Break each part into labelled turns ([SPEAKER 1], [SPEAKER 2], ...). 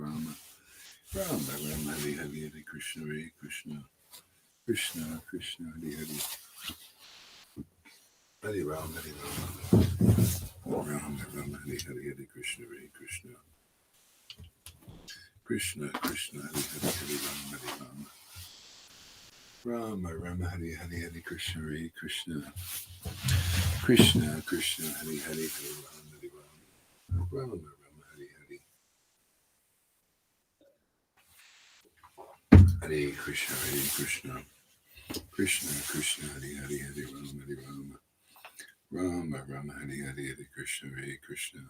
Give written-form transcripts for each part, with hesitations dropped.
[SPEAKER 1] Rama. Rama Rama Hare Hare Hare Krishna Hare Krishna. Krishna Krishna Hare Hare. Hare Rama Hare Rama. Rama Rama Hare Hare Hare Krishna Hare Krishna. Krishna Krishna Hare Hare Hare Rama Hare Rama. Rama Rama Hare Hare Hare Krishna Hare Krishna. Krishna Krishna Hare Hare Hare Rama Hare Rama. Rama Rama Hare Hare. Hare Krishna Hare Krishna. Krishna Krishna Hare Hare Hare Rama Hare Rama. Rama Rama Hare Hare Hare Krishna Hare Krishna.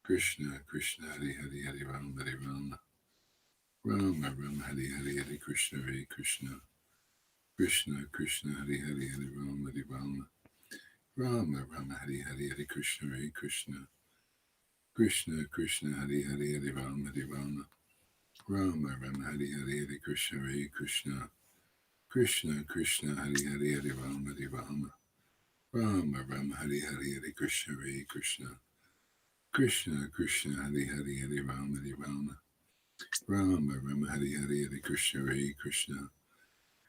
[SPEAKER 1] Krishna Krishna Hare Hare Hare Rama Hare Rama. Rama Rama Hare Hare Hare Krishna Hare Krishna. Krishna Krishna Hare Hare Hare Rama Hare Rama. Rama Rama Hare Hare Hare Krishna Hare Krishna. Krishna Krishna Hare Hare Hare Rama Hare Rama. Rama Rama Hare Hare Hare Krishna Hare Krishna. Krishna Krishna Hare Hare Hare Rama Hare Rama. Rama Rama Hare Hare Hare Krishna Hare Krishna. Krishna Krishna Hare Hare Hare Rama Hare Rama. Rama Rama Hare Hare Hare Krishna Hare Krishna.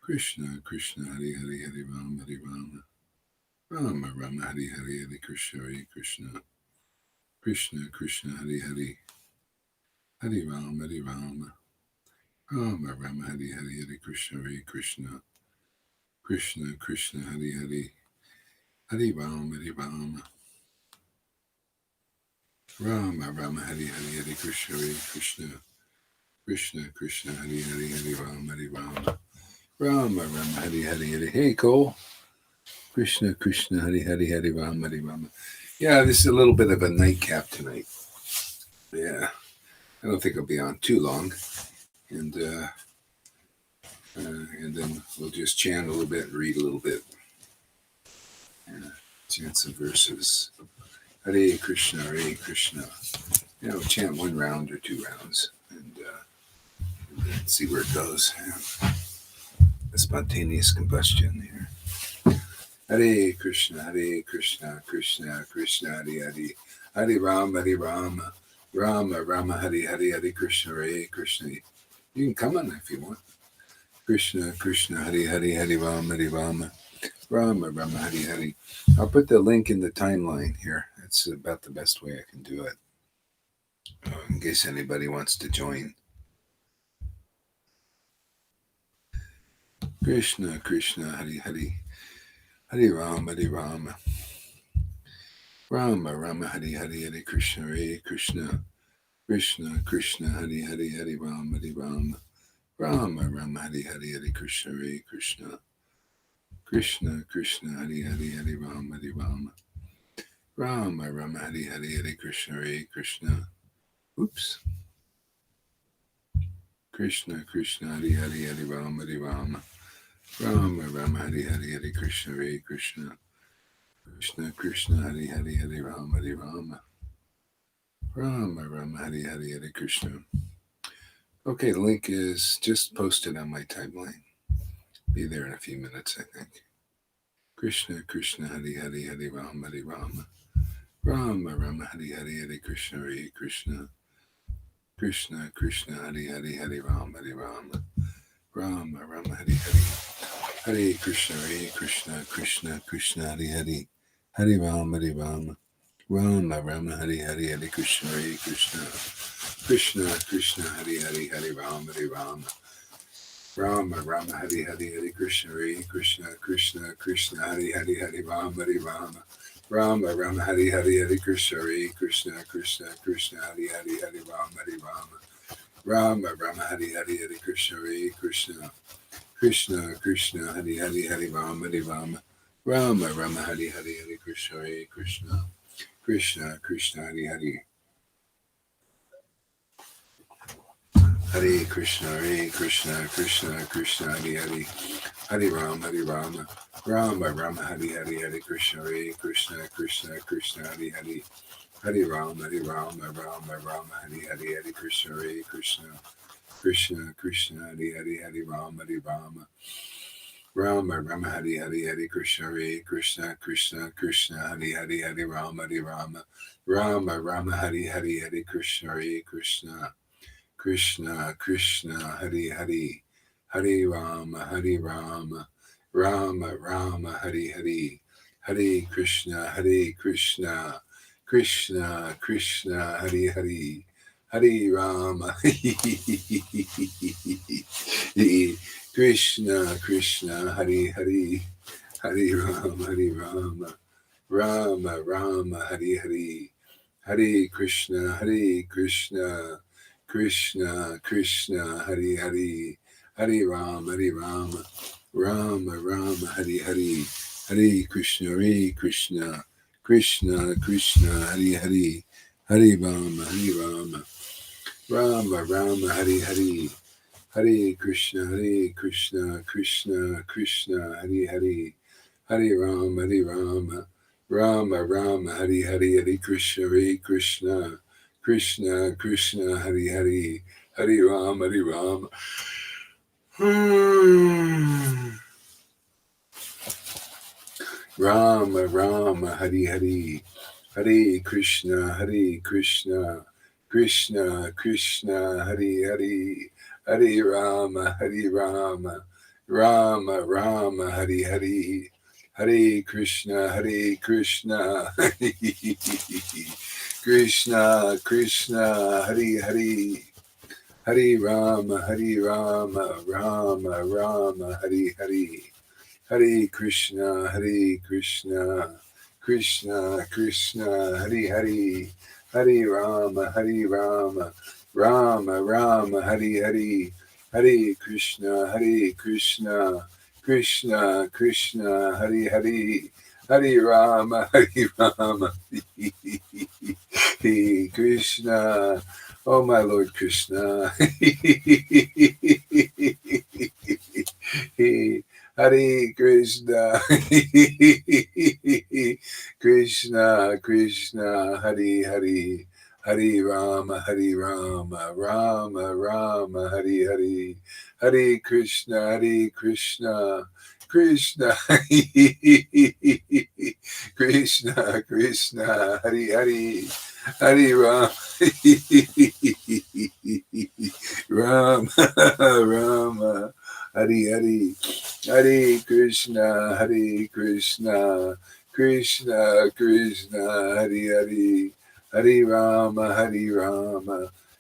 [SPEAKER 1] Krishna Krishna Hare Hare Hare Rama Hare Rama. Rama Rama Hare Hare Hare Krishna Hare Krishna. Krishna Krishna Hare Hare Hare Rama Hare Rama. Rama Rama Hare Hare Hare Krishna Hare Krishna. Krishna Krishna Hare Hare Hare Rama Hare Rama. Rama Rama Hare Hare Hare Krishna Hare Krishna. Krishna Krishna Hare Hare Hare Rama Hare Rama. Rama Rama Hare Hare Hare. Hey Cole. Krishna Krishna Hare Hare Hare Rama Hare Rama. Yeah, this is a little bit of a nightcap tonight. Yeah, I don't think I'll be on too long, and then we'll just chant a little bit, read a little bit, chant some verses. Hare Krishna, Hare Krishna. Chant one round or two rounds, and see where it goes. A spontaneous combustion here. Hare Krishna, Krishna Krishna, Hare Hare, Hare Rama, Rama Rama, Hare Hare, Hare Krishna, Hare Krishna. You can come on if you want. Krishna Krishna, Hare Hare, Hare Rama, Rama Rama, Hare Hare. I'll put the link in the timeline here. That's about the best way I can do it, in case anybody wants to join. Krishna Krishna, Hare Hare, Hare Rama, Rama Rama, Hare Hare, Hare Krishna, Hare Krishna. Krishna Krishna, Hare Hare, Hare Rama, Rama Rama, Hare Hare, Hare Krishna, Hare Krishna. Krishna Krishna, Hare Hare, Hare Rama, Rama Rama, Hare Hare, Hare Krishna, Hare Krishna. Oops. Krishna Krishna, Hare Hare, Hare Rama, Rama Rama, Hare Hare, Hare Krishna, Hare Krishna. Krishna Krishna, Hare Hare, Hare Rama, Rama Rama, Hare Hare, Hare Krishna. Okay, the link is just posted on my timeline. Be there in a few minutes, I think. Krishna Krishna, Hare Hare, Hare Rama, Rama Rama, Hare Hare, Hare Krishna, Hare Krishna. Krishna Krishna, Hare Hare, Hare Rama, Rama Rama, Hare Hare. Hare Krishna, Krishna Krishna, Hare Hare, Hare Rama, Rama Rama, Hare Hare, Hare Krishna, Hare Krishna. Krishna Krishna, Hare Hare, Hare Rama, Rama Rama, Hare Hare, Hare Krishna, Hare Krishna. Krishna Krishna, Hare Hare, Hare Rama, Rama Rama, Hare Hare, Hare Krishna, Hare Krishna. Krishna Krishna, Hare Hare, Hare Rama, Rama Rama, Hare Hare, Hare Krishna, Hare Krishna. Krishna Krishna, Hare Hare, Hare Rama, Rama Rama, Hare Hare, Hare Krishna, Hare Krishna. Krishna Krishna, Hare Hare. Hare Krishna, Krishna Krishna, Hare Hare, Hare Rama, Rama Rama, Hare Hare, Hare Krishna, Hare Krishna. Krishna Krishna, Hare Hare, Hare Rama, Rama Rama, Hare Hare, Hare Krishna, Hare Krishna. Krishna Krishna, Hare Hare, Hare Rama, Rama Rama, Hare Hare, Hare Krishna, Hare Krishna. Krishna Krishna, Hare Hare, Hare Rama, Rama Rama, Hare Hare, Hare Krishna, Hare Krishna. Krishna Krishna, Hare Hare, Hare Rama, Hare Rama, Rama Rama, Hare Hare, Hare Krishna, Hare Krishna, Krishna Krishna, Hare Hare, Hare Rama, Krishna Krishna, Hare Hare, Hare Rama, Hare Rama, Rama Rama, Hare Hare, Hare Krishna, Hare Krishna, Krishna Krishna, Hare Hare, Hare Rama, Rama Rama, Hare Hare, Hare Krishna, Krishna Krishna, Hare Hare, Hare Rama, Rama Rama, Hare Hare, Hare Krishna, Krishna Krishna, Hare Hare, Hare Rama, Rama Rama, Hare Hare, Hare Krishna, Krishna Krishna, Hare Hare, Hare Rama, Rama Rama, Hare Hare, Hare Krishna, Krishna Krishna, Hare Hare, Hare Rama, Rama Rama, Hare Hare, Hare Krishna, Krishna Krishna, Hare Hare, Hare Rama, Rama Rama, Hare Hare, Hare Krishna, Krishna Krishna, Hare Hare, Hare Rama, Rama Rama, Hare Hare, Hare Krishna, Krishna Krishna, Hare Hare, Hare Rama, Hare Krishna, oh my Lord Krishna. Hare Krishna, Krishna Krishna, Hare Hare, Hare Rama, Rama Rama, Hare Hare, Hare Krishna, Krishna Krishna, Krishna, Hare Hare, Hare Rama, Rama Rama, Hare Hare, Hare Krishna, Krishna Krishna Hare Hare, Hare Rama,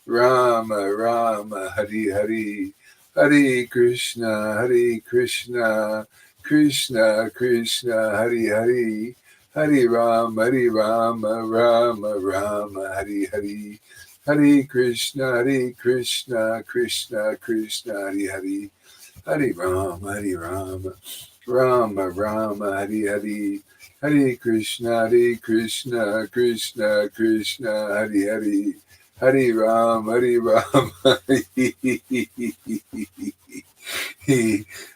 [SPEAKER 1] Rama Rama, Hare Hare, Hare Krishna, Krishna Krishna, Hare Hare, Hare Rama, Rama Rama, Hare Hare, Hare Krishna, Krishna Krishna, Hare Hare, Hare Rama, Rama Rama, Hare Hare, Hare Krishna, Krishna Krishna, Hare Hare, Hare Rama,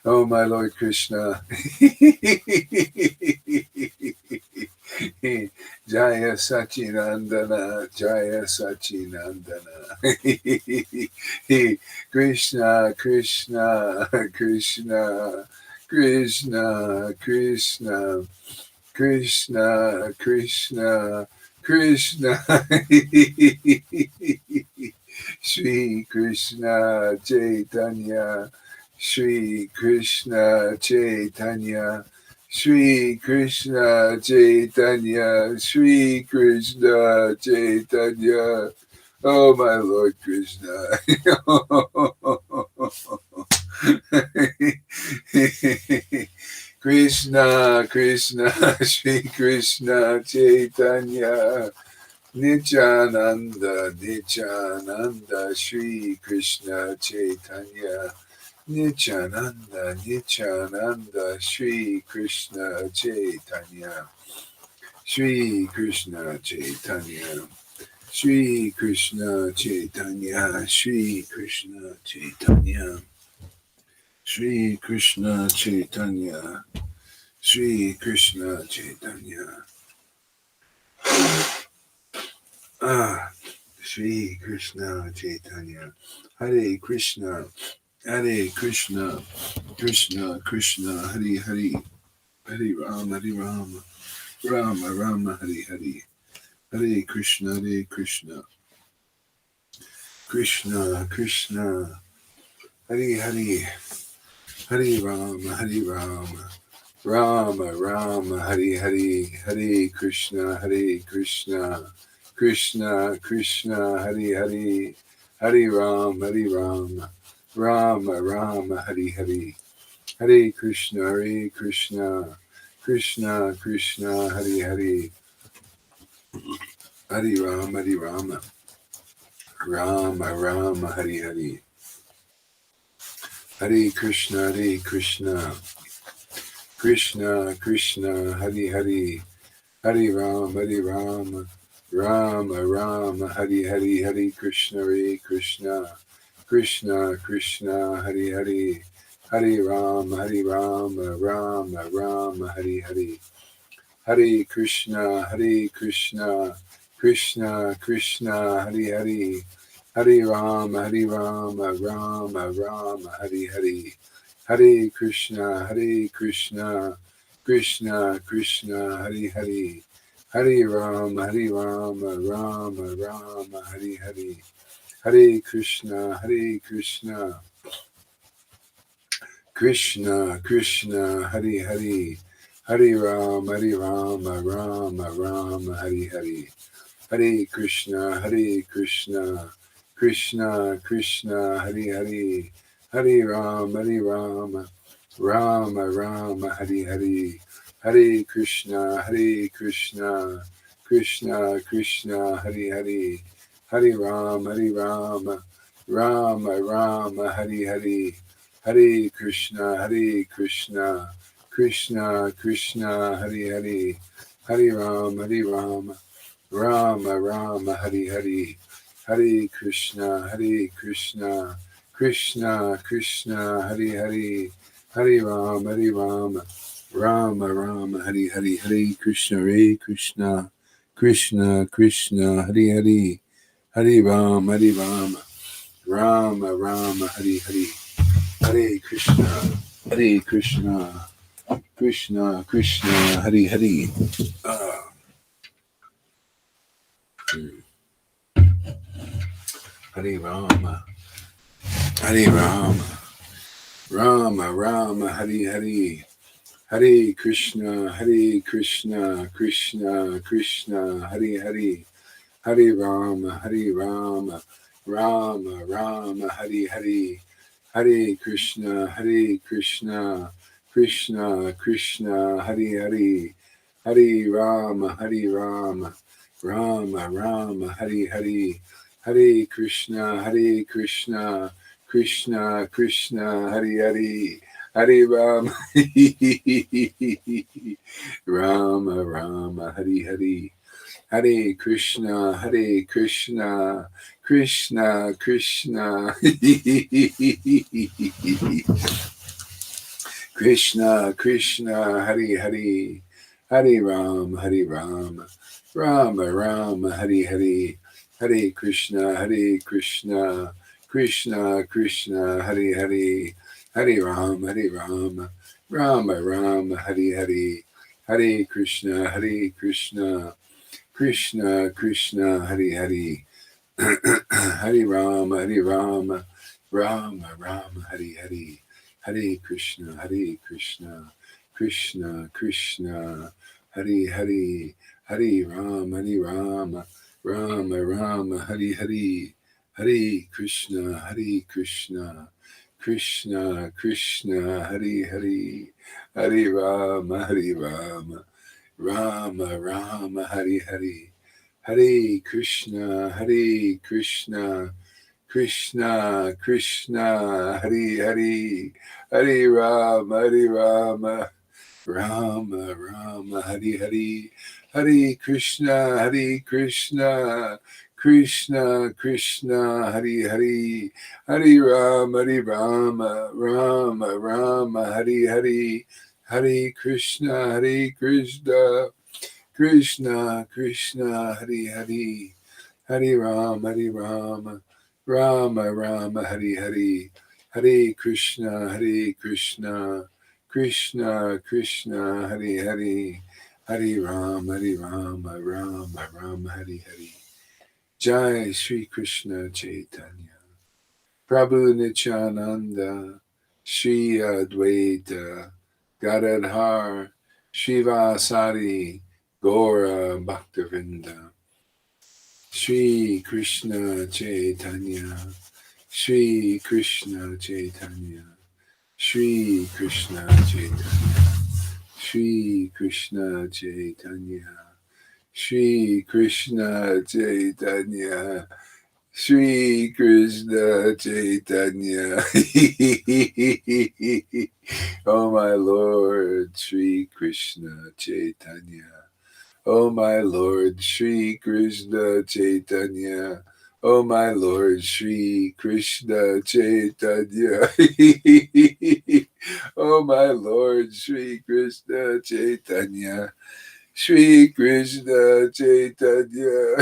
[SPEAKER 1] oh my Lord Krishna. Jaya Sachinandana, Jaya Sachinandana. Krishna Krishna Krishna Krishna Krishna Krishna Krishna Krishna, Shri Krishna Chaitanya, Shri Krishna Chaitanya, Shri Krishna Chaitanya, Shri Krishna Chaitanya, oh my Lord Krishna. Krishna Krishna, Shri Krishna Chaitanya, Nityananda, Shri Krishna Chaitanya, Nityananda, Shri Krishna Chaitanya, Shri Krishna Chaitanya, Shri Krishna Chaitanya, Shri Krishna Chaitanya, Shri Krishna Chaitanya, Shri Krishna Chaitanya. Shri Krishna Chaitanya, Hare Krishna, Krishna Krishna, Hare Hare, Hare Rama, Rama Rama, Hare Hare, Hare Krishna, Krishna, Krishna, Hari Hari, Hari Ram, Rama Rama, Hari Hari, Hare Krishna, Krishna Krishna, Hari Hari, Hari Ram, Rama Rama, Hari Hari, Hare Krishna, Krishna Krishna, Hari Hari, Hari Rama, Rama Rama, Hari Hari, Hare Krishna, Krishna Krishna, Hari Hari, Hari Ram, Rama Rama, Hari Hari, Hare Krishna, Krishna Krishna, Hari Hari, Hari Rama, Rama, Hari Hari, Hare Krishna, Krishna Krishna, Hari Hari, Hari Rama, Rama, Hari Hari, Hare Krishna, Krishna Krishna, Hari Hari, Hari Rama, Rama, Hari Hari, Hare Krishna, Krishna Krishna, Hari Hari, Hari Rama, Rama, Hari Hari, Hare Krishna, Krishna Krishna, Hari Hari, Hari Rama, Rama, Hari Hari, Hare Krishna, Krishna Krishna, Hari Hari, Hari Rama, Rama, Hari Hari, Hare Krishna, Krishna Krishna, Hari Hari, Hari Rama, Rama, Hari Hari, Hare Krishna, Krishna Krishna, Hari Hari, Hari Rama, Rama, Hari Hari, Hare Krishna, Krishna, Hari Hari, Hari Rama, Rama, Hari Hari, Hare Krishna, Krishna, Hari Hari. Hare Rama, Rama, Hari Hari, Hare Krishna, Krishna Krishna, Hari Hari, Hare Rama, Rama, Hari Hari, Hare Krishna, Krishna Krishna, Hari Hari, Hare Rama, Rama, Hari Hari, Hare Krishna, Krishna, Hari Hari, Hare Rama, Rama, Hari Hari, Hare Krishna, Krishna Krishna, Krishna, Hari Hari, Hare Ram, Rama, Hari Hari, Hare Krishna, Krishna, Hari Hari, Hare Ram, Rama, Hari Hari, Hare Krishna, Krishna, Hari Hari, Hare Rama, Rama, Hari Hari, Hare Krishna, Krishna, Hari Hari, Hare Rama, Rama, Hari Hari, Hare Krishna, Krishna, Hari Hari, Hare Rama, Rama, Hari Hari, Hare Krishna, Krishna, Hari Hari, Hare Rama, Rama, Hari Hari, Hare Krishna, Krishna, Hari Hari, Hare Rama, Rama, Hari Hari, Hare Krishna, Krishna, Hari Hari, Hare Rama, Rama, Hari Hari, Hare Krishna, Krishna, Hari Hari, Hare Rama, Rama, Hari Hari, Jai Shri Krishna Chaitanya. Prabhu Nityananda, Shri Advaita, Gadadhar, Shivasari, Gora Bhaktavinda, Shri Krishna Chaitanya, Shri Krishna Chaitanya, Shri Krishna Chaitanya, Shri Krishna Chaitanya, Shri Krishna Chaitanya, Shri Krishna Chaitanya. Oh my Lord, Shri Krishna Chaitanya. Oh my Lord, Shri Krishna Chaitanya. Oh my Lord, Shri Krishna Chaitanya. Oh my Lord, Shri Krishna Chaitanya. Shri Krishna Chaitanya.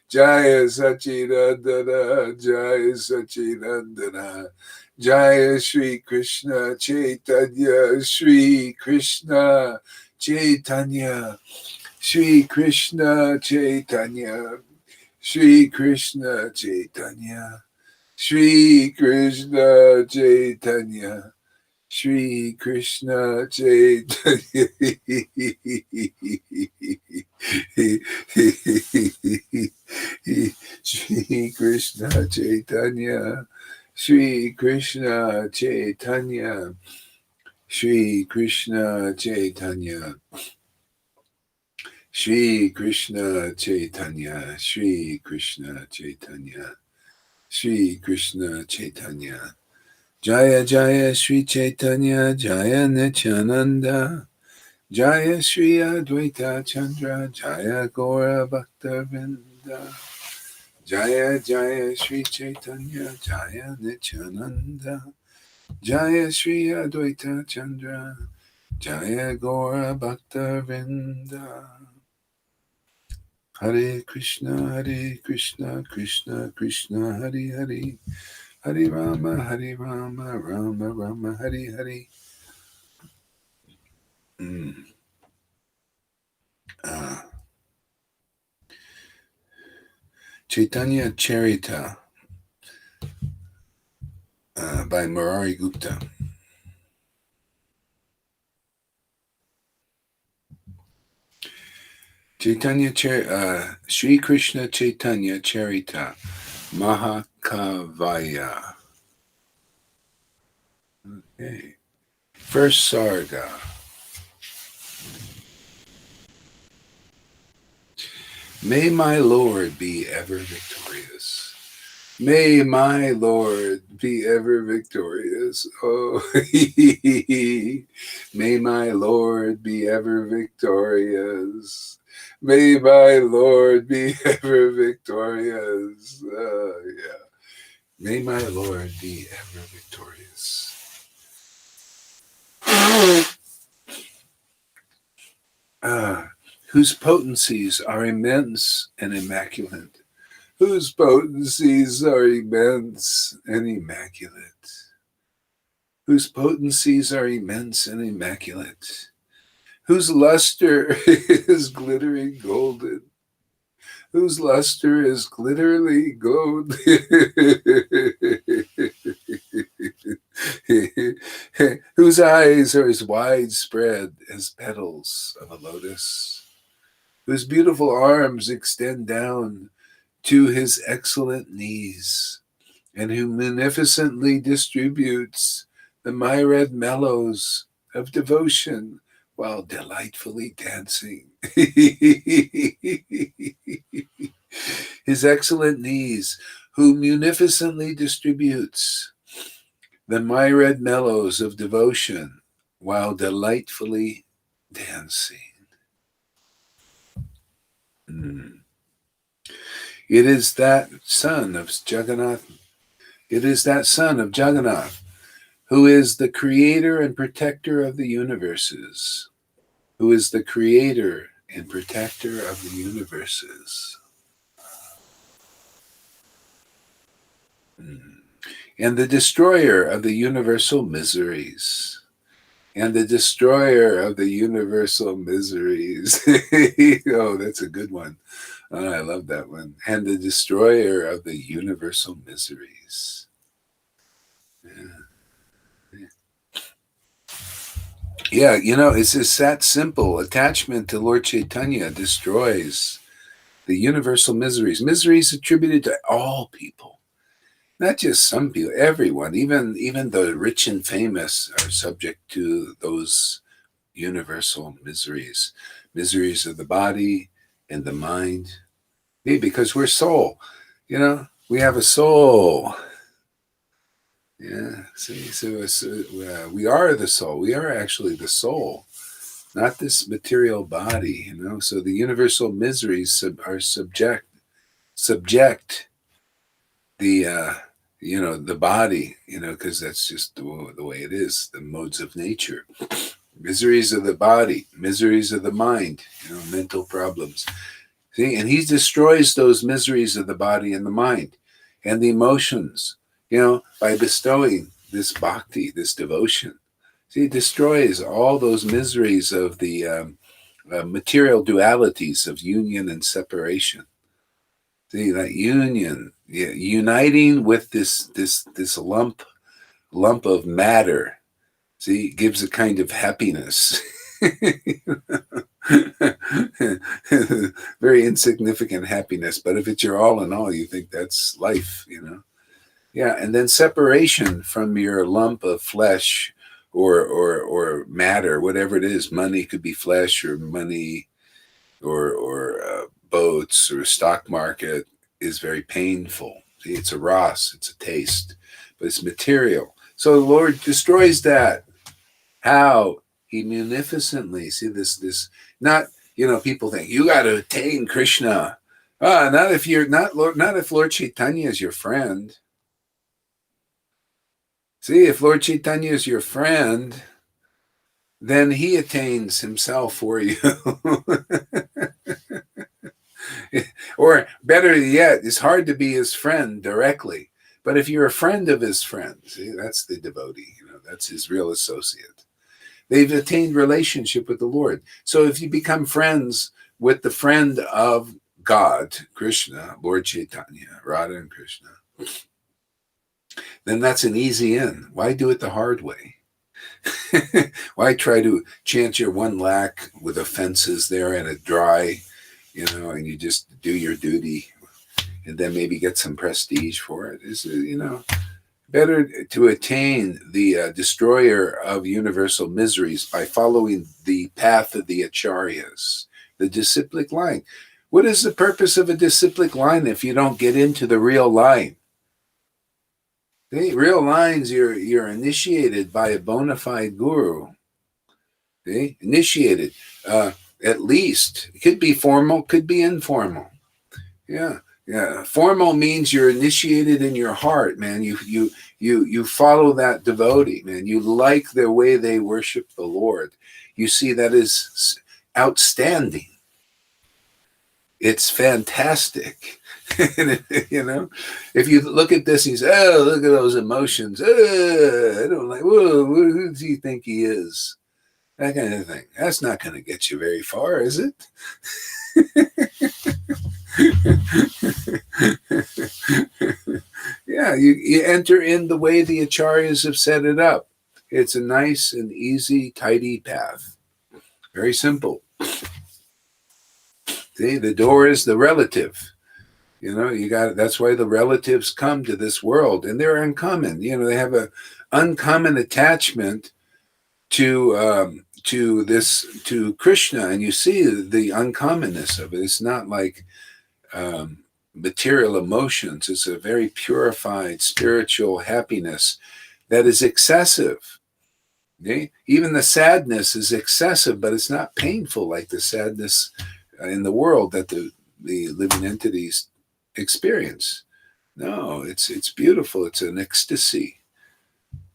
[SPEAKER 1] Jaya Sachidandana, Jaya Sachidandana, Jaya Shri Krishna Chaitanya, Shri Krishna Chaitanya, Shri Krishna Chaitanya, Shri Krishna Chaitanya, Shri Krishna Chaitanya. Shri Krishna Chaitanya. Shri Krishna Chaitanya. Shri Krishna Chaitanya. Shri Krishna Chaitanya. Shri Krishna Chaitanya. Shri Krishna Chaitanya. Shri Krishna Chaitanya. Jaya Jaya Shri Chaitanya Jaya Nityananda Jaya Shri Advaita Chandra Jaya Gora Bhaktavinda Jaya Jaya Shri Chaitanya Jaya Nityananda Jaya Shri Advaita Chandra Jaya Gora Bhaktavinda. Hare Krishna Krishna Krishna Hare Hare Hare Rama Rama Rama Hare Hare. Chaitanya Charita by Murari Gupta. Sri Krishna Chaitanya Charita Mahakavaya. Okay. First Sarga. May my Lord be ever victorious. May my Lord be ever victorious. Oh, may my Lord be ever victorious. May my Lord be ever victorious. Yeah. May my Lord be ever victorious. Whose potencies are immense and immaculate. Whose potencies are immense and immaculate. Whose potencies are immense and immaculate. Whose luster is glittering golden. Whose luster is glitterly gold. Whose eyes are as widespread as petals of a lotus. Whose beautiful arms extend down to his excellent knees, and who munificently distributes the myriad mellows of devotion while delightfully dancing. His excellent knees, who munificently distributes the myriad mellows of devotion while delightfully dancing. It is that son of Jagannath. It is that son of Jagannath who is the creator and protector of the universes. Who is the creator and protector of the universes. And the destroyer of the universal miseries. and the destroyer of the universal miseries. Oh, that's a good one. Oh, I love that one. And the destroyer of the universal miseries. Yeah, it's just that simple. Attachment to Lord Chaitanya destroys the universal miseries. Miseries attributed to all people, not just some people, everyone. Even the rich and famous are subject to those universal miseries. Miseries of the body and the mind. Because we're soul. We have a soul. Yeah. See, we are the soul. We are actually the soul, not this material body. So the universal miseries are subject the body. Because that's just the way it is. The modes of nature. Miseries of the body, miseries of the mind. Mental problems. See, and he destroys those miseries of the body and the mind and the emotions, by bestowing this bhakti, this devotion. See, it destroys all those miseries of the material dualities of union and separation. See, that union, uniting with this lump of matter. See, gives a kind of happiness. Very insignificant happiness, but if it's your all in all, you think that's life. Yeah, and then separation from your lump of flesh or matter, whatever it is. Money could be flesh, or money, or boats, or stock market, is very painful. See, it's a ras, it's a taste, but it's material. So the Lord destroys that. How? He munificently. See, this not, people think you got to attain Krishna. Not if you're not if Lord Chaitanya is your friend. See, if Lord Chaitanya is your friend, then he attains himself for you. Or better yet, it's hard to be his friend directly. But if you're a friend of his friend, see, that's the devotee. That's his real associate. They've attained relationship with the Lord. So if you become friends with the friend of God, Krishna, Lord Chaitanya, Radha and Krishna, then that's an easy in. Why do it the hard way? Why try to chant your 1 lakh with offenses there and a dry, and you just do your duty and then maybe get some prestige for it? Better to attain the destroyer of universal miseries by following the path of the acharyas, the disciplic line. What is the purpose of a disciplic line if you don't get into the real line? Real lines, you're initiated by a bona fide guru. Initiated, at least. It could be formal, could be informal. Yeah. Yeah, formal means you're initiated in your heart, man. You follow that devotee, man. You like the way they worship the Lord. You see, that is outstanding. It's fantastic. If you look at this and you say, "Oh, look at those emotions. I don't like. Whoa, who does he think he is?" That kind of thing. That's not going to get you very far, is it? Yeah, you enter in the way the acharyas have set it up. It's a nice and easy, tidy path. Very simple. See, the door is the relative. That's why the relatives come to this world, and they're uncommon. They have a uncommon attachment to Krishna, and you see the uncommonness of it. It's not like material emotions. It's a very purified spiritual happiness that is excessive. Okay? Even the sadness is excessive, but it's not painful like the sadness in the world that the living entities experience. No, it's beautiful. It's an ecstasy.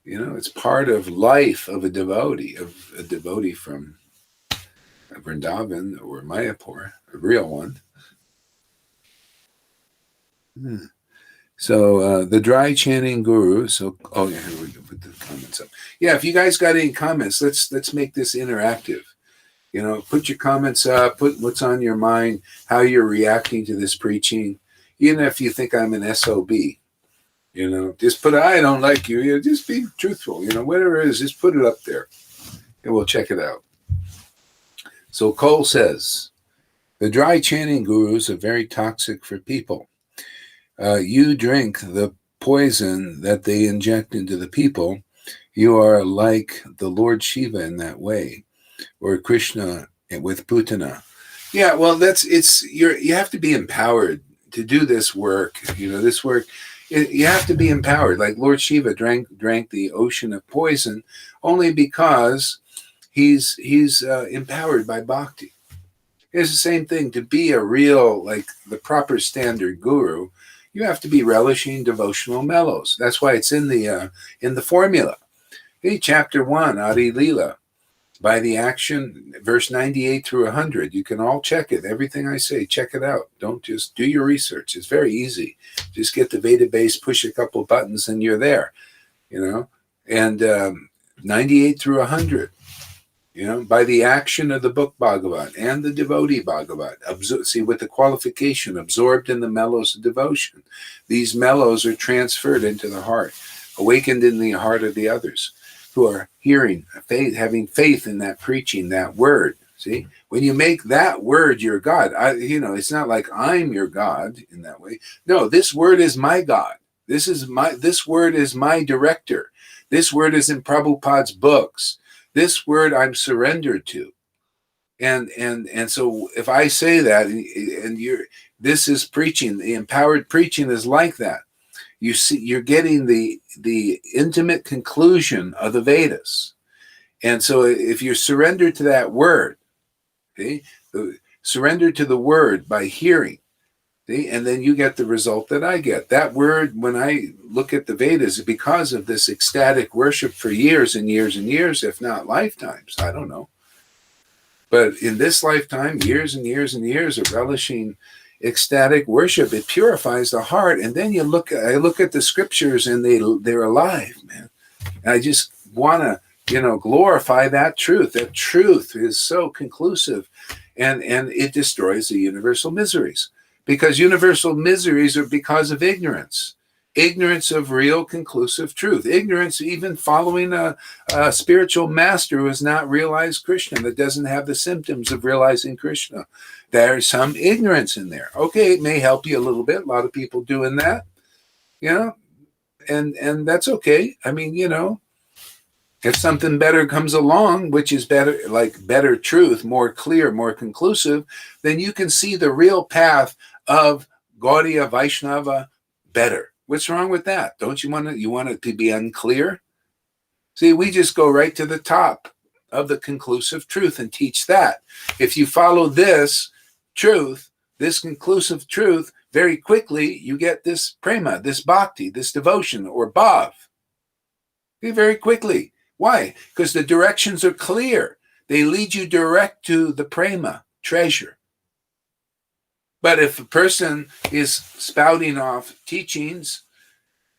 [SPEAKER 1] It's part of life of a devotee from Vrindavan or Mayapur, a real one. So the dry chanting guru. So, here we go. Put the comments up. Yeah, if you guys got any comments, let's make this interactive. Put your comments up, put what's on your mind, how you're reacting to this preaching. Even if you think I'm an SOB, just put, I don't like you. Just be truthful. Whatever it is, just put it up there and we'll check it out. So Cole says, the dry chanting gurus are very toxic for people. You drink the poison that they inject into the people. You are like the Lord Shiva in that way, or Krishna with Putana. Yeah, well, you have to be empowered to do this work. This work, you have to be empowered. Like Lord Shiva drank the ocean of poison only because he's empowered by bhakti. It's the same thing. To be a real, like the proper standard guru, you have to be relishing devotional mellows. That's why it's in the formula. Hey, chapter 1, Adi Lila, by the action, verse 98 through 100. You can all check it. Everything I say, check it out. Don't just do your research. It's very easy. Just get the Veda base, push a couple buttons, and you're there. And 98 through 100. By the action of the book Bhagavat and the devotee Bhagavat, with the qualification, absorbed in the mellows of devotion. These mellows are transferred into the heart, awakened in the heart of the others who are hearing, having faith in that preaching, that word. See, when you make that word your God, it's not like I'm your God in that way. No, this word is my God. This word is my director. This word is in Prabhupada's books. This word I'm surrendered to, and so if I say that, and this is preaching. The empowered preaching is like that. You see, you're getting the intimate conclusion of the Vedas, and so if you're surrendered to that word, okay, surrender to the word by hearing. See? And then you get the result that I get. That word, when I look at the Vedas, because of this ecstatic worship for years and years and years, if not lifetimes, I don't know. But in this lifetime, years and years and years of relishing ecstatic worship, it purifies the heart. And then I look at the scriptures and they're alive, man. And I just want to, glorify that truth. That truth is so conclusive, and it destroys the universal miseries. Because universal miseries are because of ignorance of real conclusive truth, ignorance even following a spiritual master who has not realized Krishna, that doesn't have the symptoms of realizing Krishna. There's some ignorance in there. Okay, it may help you a little bit. A lot of people doing that, and that's okay. I mean, if something better comes along, which is better, like better truth, more clear, more conclusive, then you can see the real path of Gaudiya Vaishnava better. What's wrong with that? Don't you want it to be unclear? See, we just go right to the top of the conclusive truth and teach that. If you follow this truth, this conclusive truth, very quickly you get this prema, this bhakti, this devotion, or bhav. See, very quickly. Why? Because the directions are clear. They lead you direct to the prema, treasure. But if a person is spouting off teachings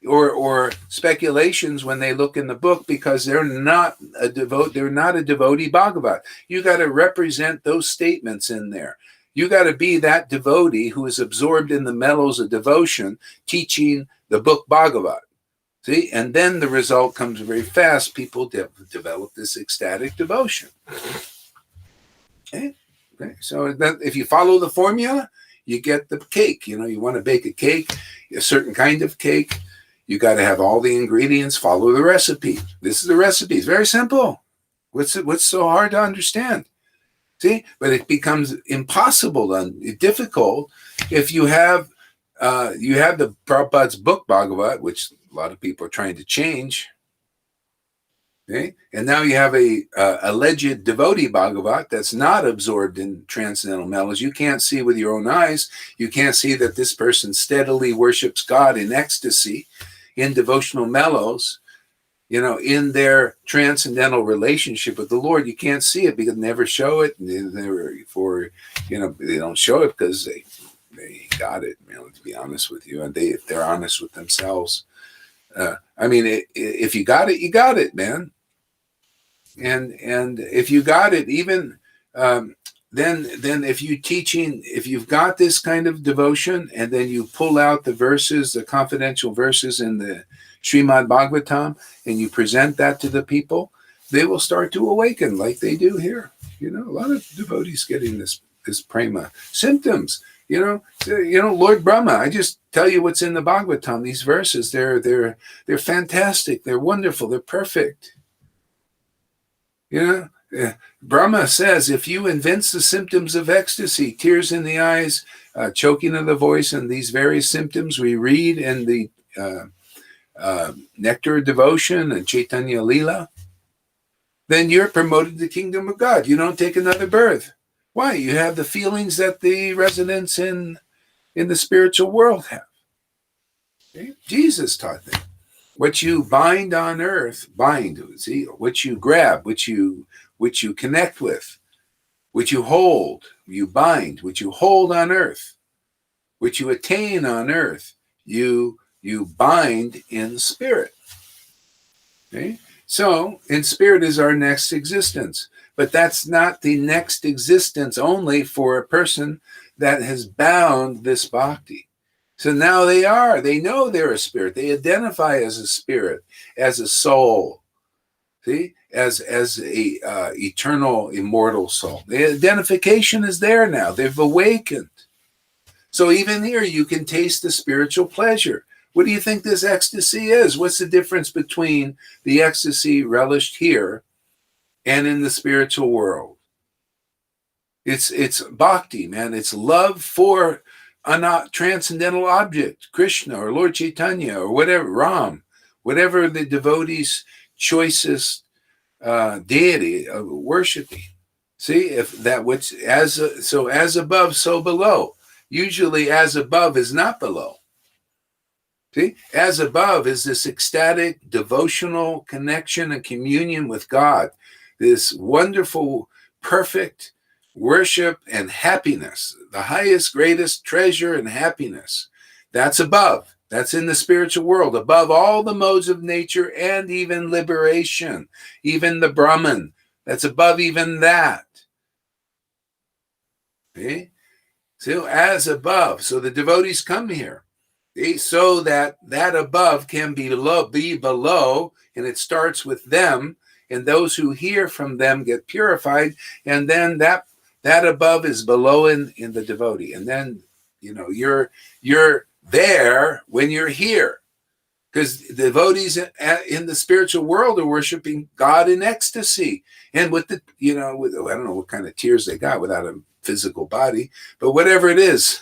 [SPEAKER 1] or speculations when they look in the book, because they're not a devotee Bhagavat, you got to represent those statements in there. You got to be that devotee who is absorbed in the mellows of devotion, teaching the book Bhagavat. See, and then the result comes very fast. People develop this ecstatic devotion. Okay? So if you follow the formula, you get the cake. You want to bake a cake, a certain kind of cake. You got to have all the ingredients, follow the recipe. This is the recipe. It's very simple. What's so hard to understand? See, but it becomes impossible and difficult if you have the Prabhupada's book Bhagavat, which a lot of people are trying to change. Okay? And now you have a alleged devotee Bhagavat that's not absorbed in transcendental mellows. You can't see with your own eyes. You can't see that this person steadily worships God in ecstasy, in devotional mellows, in their transcendental relationship with the Lord. You can't see it because they never show it. They don't show it because they got it, to be honest with you. And if they're honest with themselves, I mean, if you got it, you got it, man. And if you got it, even then if if you've got this kind of devotion, and then you pull out the verses, the confidential verses in the Srimad Bhagavatam, and you present that to the people, they will start to awaken like they do here. You know, a lot of devotees getting this prema symptoms. You know, Lord Brahma. I just tell you what's in the Bhagavatam. These verses, they're fantastic. They're wonderful. They're perfect. You know, Brahma says, if you evince the symptoms of ecstasy, tears in the eyes, choking of the voice, and these various symptoms we read in the Nectar of Devotion and Chaitanya Lila, then you're promoted to the kingdom of God. You don't take another birth. Why? You have the feelings that the residents in the spiritual world have. Okay? Jesus taught them. What you bind on earth, bind. See, what you grab, which you connect with, which you hold, you bind. What you hold on earth, which you attain on earth, you bind in spirit. Okay? So, in spirit is our next existence. But that's not the next existence only for a person that has bound this bhakti. So now they know they're a spirit. They identify as a spirit, as a soul, see, as a eternal, immortal soul. The identification is there now. They've awakened. So even here, you can taste the spiritual pleasure. What do you think this ecstasy is? What's the difference between the ecstasy relished here and in the spiritual world? It's bhakti, man. It's love for a transcendental object, Krishna or Lord Chaitanya or whatever, Ram, whatever the devotee's choicest deity of worshiping. See, if that which as above, so below. Usually, as above is not below. See, as above is this ecstatic devotional connection and communion with God, this wonderful, perfect worship and happiness, the highest, greatest treasure and happiness. That's above. That's in the spiritual world, above all the modes of nature and even liberation, even the Brahman. That's above even that. Okay? So as above. So the devotees come here. So that above can be below, and it starts with them, and those who hear from them get purified, and then that above is below in the devotee, and then you're there when you're here, because devotees in the spiritual world are worshiping God in ecstasy, and with the with, I don't know what kind of tears they got without a physical body, but whatever it is,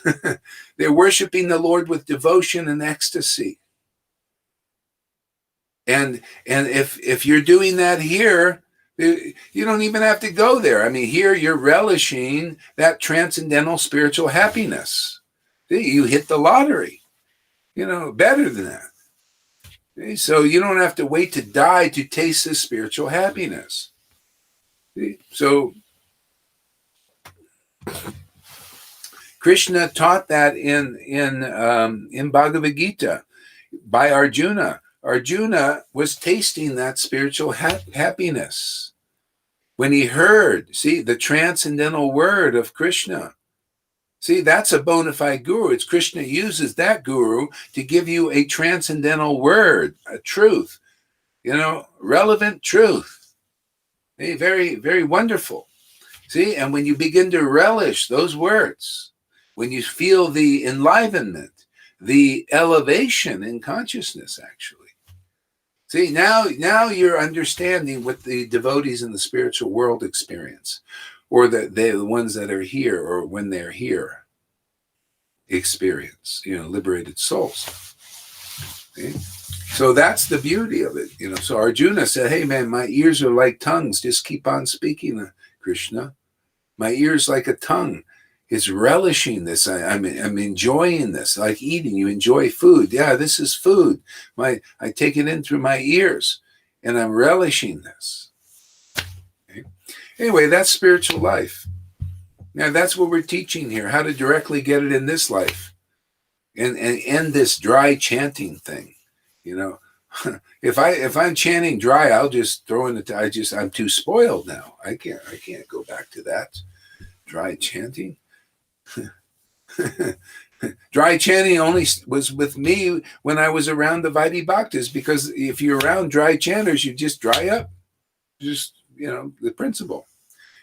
[SPEAKER 1] they're worshiping the Lord with devotion and ecstasy. And if you're doing that here, you don't even have to go there. I mean, here you're relishing that transcendental spiritual happiness. You hit the lottery, better than that. So you don't have to wait to die to taste this spiritual happiness. So Krishna taught that in Bhagavad Gita by Arjuna. Arjuna was tasting that spiritual happiness when he heard, the transcendental word of Krishna. That's a bona fide guru. It's Krishna uses that guru to give you a transcendental word, a truth, relevant truth. Very, very wonderful. And when you begin to relish those words, when you feel the enlivenment, the elevation in consciousness, actually. Now you're understanding what the devotees in the spiritual world experience, or the ones that are here, or when they're here, experience, liberated souls. Okay? So that's the beauty of it. So Arjuna said, hey man, my ears are like tongues. Just keep on speaking, Krishna. My ears like a tongue. Is relishing this. I'm enjoying this, like eating. You enjoy food. Yeah, this is food. I take it in through my ears, and I'm relishing this. Okay? Anyway, that's spiritual life. Now, that's what we're teaching here, how to directly get it in this life, and end this dry chanting thing. If I'm chanting dry, I'll just throw in I'm too spoiled now. I can't go back to that dry chanting. Dry chanting only was with me when I was around the Vaidhi Bhaktas, because if you're around dry chanters, you just dry up. Just, the principle.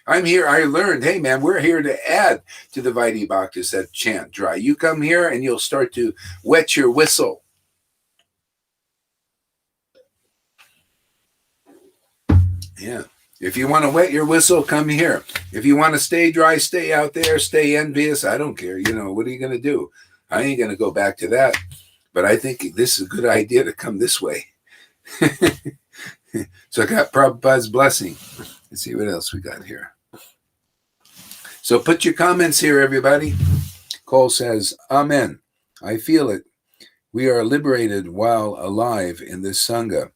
[SPEAKER 1] I'm here. I learned, hey, man, we're here to add to the Vaidhi Bhaktas that chant dry. You come here and you'll start to wet your whistle. Yeah. If you want to wet your whistle, come here. If you want to stay dry, stay out there, stay envious. I don't care. What are you going to do? I ain't going to go back to that. But I think this is a good idea to come this way. So I got Prabhupada's blessing. Let's see what else we got here. So put your comments here, everybody. Cole says, Amen. I feel it. We are liberated while alive in this Sangha.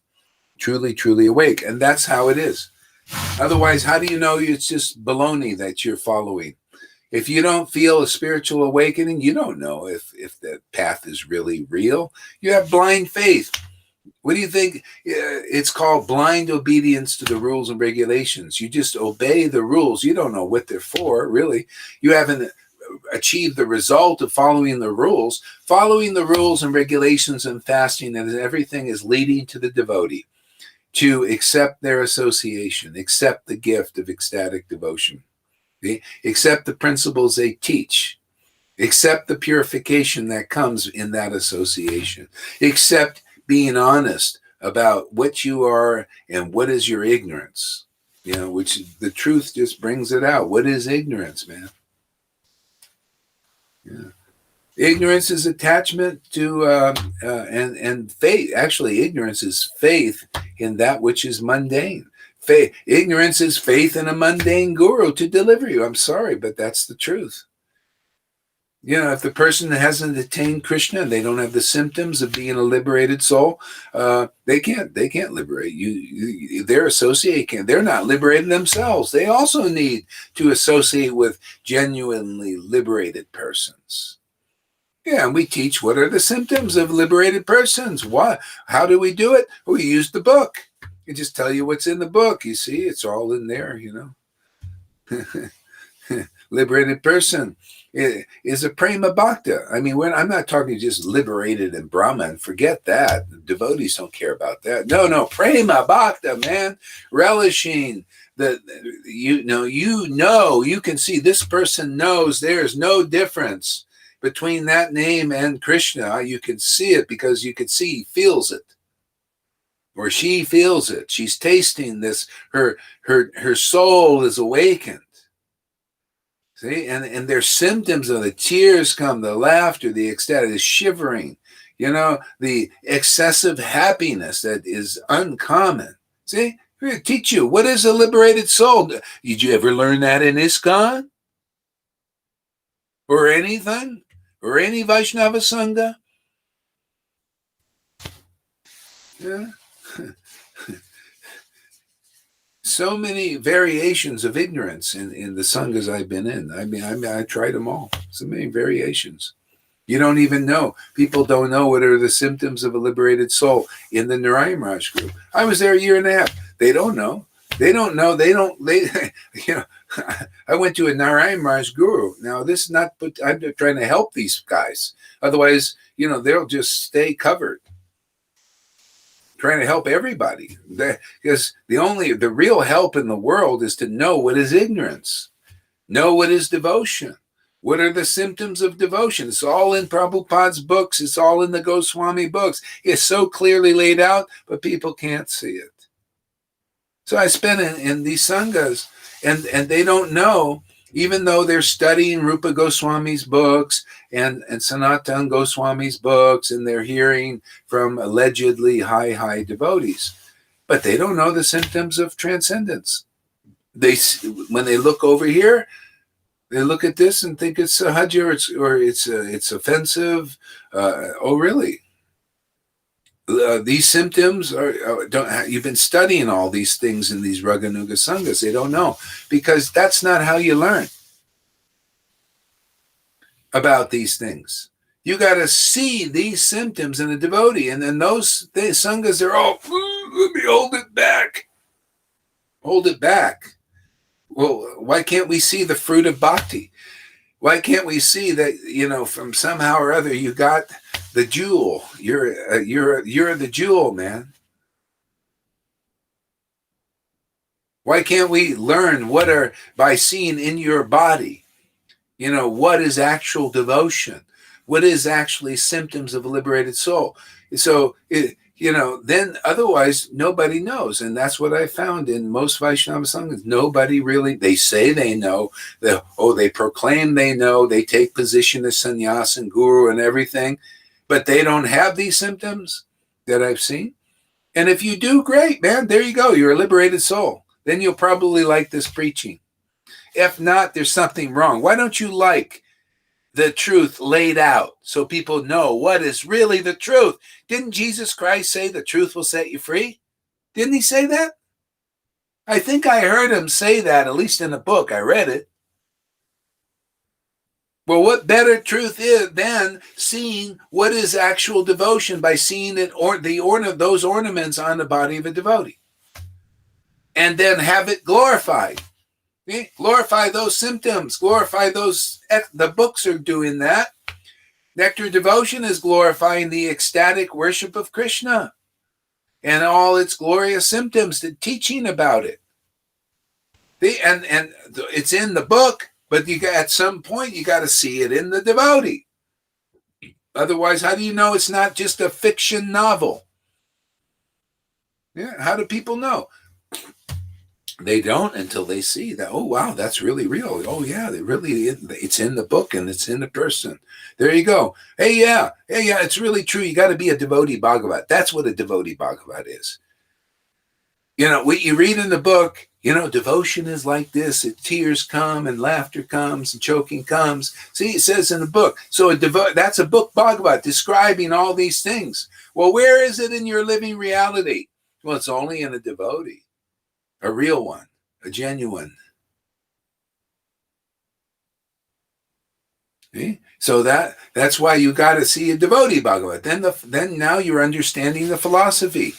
[SPEAKER 1] Truly, truly awake. And that's how it is. Otherwise, how do you know it's just baloney that you're following? If you don't feel a spiritual awakening, you don't know if the path is really real. You have blind faith. What do you think? It's called blind obedience to the rules and regulations. You just obey the rules. You don't know what they're for, really. You haven't achieved the result of following the rules. Following the rules and regulations and fasting and everything is leading to the devotee to accept their association, accept the gift of ecstatic devotion, accept the principles they teach, accept the purification that comes in that association, accept being honest about what you are and what is your ignorance, which the truth just brings it out. What is ignorance, man? Yeah. Ignorance is attachment to and faith. Actually, ignorance is faith in that which is mundane. Ignorance is faith in a mundane guru to deliver you. I'm sorry, but that's the truth. If the person hasn't attained Krishna, they don't have the symptoms of being a liberated soul, they can't liberate you. They're associating. They're not liberated themselves. They also need to associate with genuinely liberated persons. Yeah, and we teach what are the symptoms of liberated persons. How do we do it? We use the book. We just tell you what's in the book. You see, it's all in there, Liberated person is a prema bhakta. I mean, I'm not talking just liberated and Brahman. Forget that. The devotees don't care about that. No, prema bhakta, man. Relishing that you can see this person knows there's no difference between that name and Krishna. You can see it because you can see he feels it. Or she feels it. She's tasting this. Her soul is awakened. See, and there's symptoms of the tears come, the laughter, the ecstatic, the shivering, the excessive happiness that is uncommon. See, we're going to teach you what is a liberated soul. Did you ever learn that in ISKCON? Or anything? Or any Vaishnava Sangha? Yeah. So many variations of ignorance in the sanghas I've been in. I tried them all. So many variations. You don't even know. People don't know what are the symptoms of a liberated soul in the Narayan Raj group. I was there a year and a half. They don't know. They I went to a Narayan Raj guru. Now, this is not, I'm trying to help these guys. Otherwise, they'll just stay covered. Trying to help everybody, because the real help in the world is to know what is ignorance, know what is devotion, what are the symptoms of devotion. It's all in Prabhupada's books. It's all in the Goswami books. It's so clearly laid out, but people can't see it. So I spent in these sanghas, and they don't know, even though they're studying Rupa Goswami's books and Sanatan Goswami's books, and they're hearing from allegedly high devotees, but they don't know the symptoms of transcendence. When they look over here, they look at this and think it's sahaja or it's offensive. Oh, really? These symptoms you've been studying all these things in these Raganuga Sanghas. They don't know, because that's not how you learn about these things. You got to see these symptoms in a devotee. And then those sanghas are all, let me hold it back. Hold it back. Well, why can't we see the fruit of bhakti? Why can't we see that, from somehow or other you got the jewel? You're the jewel, man. Why can't we learn by seeing in your body, what is actual devotion? What is actually symptoms of a liberated soul? So, then otherwise nobody knows. And that's what I found in most Vaishnava Sanghas. Nobody really, they say they know, they proclaim they know, they take position as sannyas and guru and everything, but they don't have these symptoms that I've seen. And if you do, great, man, there you go. You're a liberated soul. Then you'll probably like this preaching. If not, there's something wrong. Why don't you like the truth laid out so people know what is really the truth? Didn't Jesus Christ say the truth will set you free? Didn't he say that? I think I heard him say that, at least in a book. I read it. Well, what better truth is than seeing what is actual devotion by seeing it or those ornaments on the body of a devotee, and then have it glorified. Okay? Glorify those symptoms. Glorify those. The books are doing that. Nectar Devotion is glorifying the ecstatic worship of Krishna and all its glorious symptoms, the teaching about it. And it's in the book, but at some point you got to see it in the devotee. Otherwise, how do you know it's not just a fiction novel? Yeah, how do people know? They don't until they see that, oh, wow, that's really real. Oh, yeah, it's in the book and it's in the person. There you go. Hey, yeah, it's really true. You got to be a devotee Bhagavat. That's what a devotee Bhagavat is. What you read in the book, devotion is like this. Tears come and laughter comes and choking comes. See, it says in the book. So that's a book Bhagavat describing all these things. Well, where is it in your living reality? Well, it's only in a devotee. A real one, a genuine. Okay? So that's why you got to see a devotee Bhagavat. Then now you're understanding the philosophy.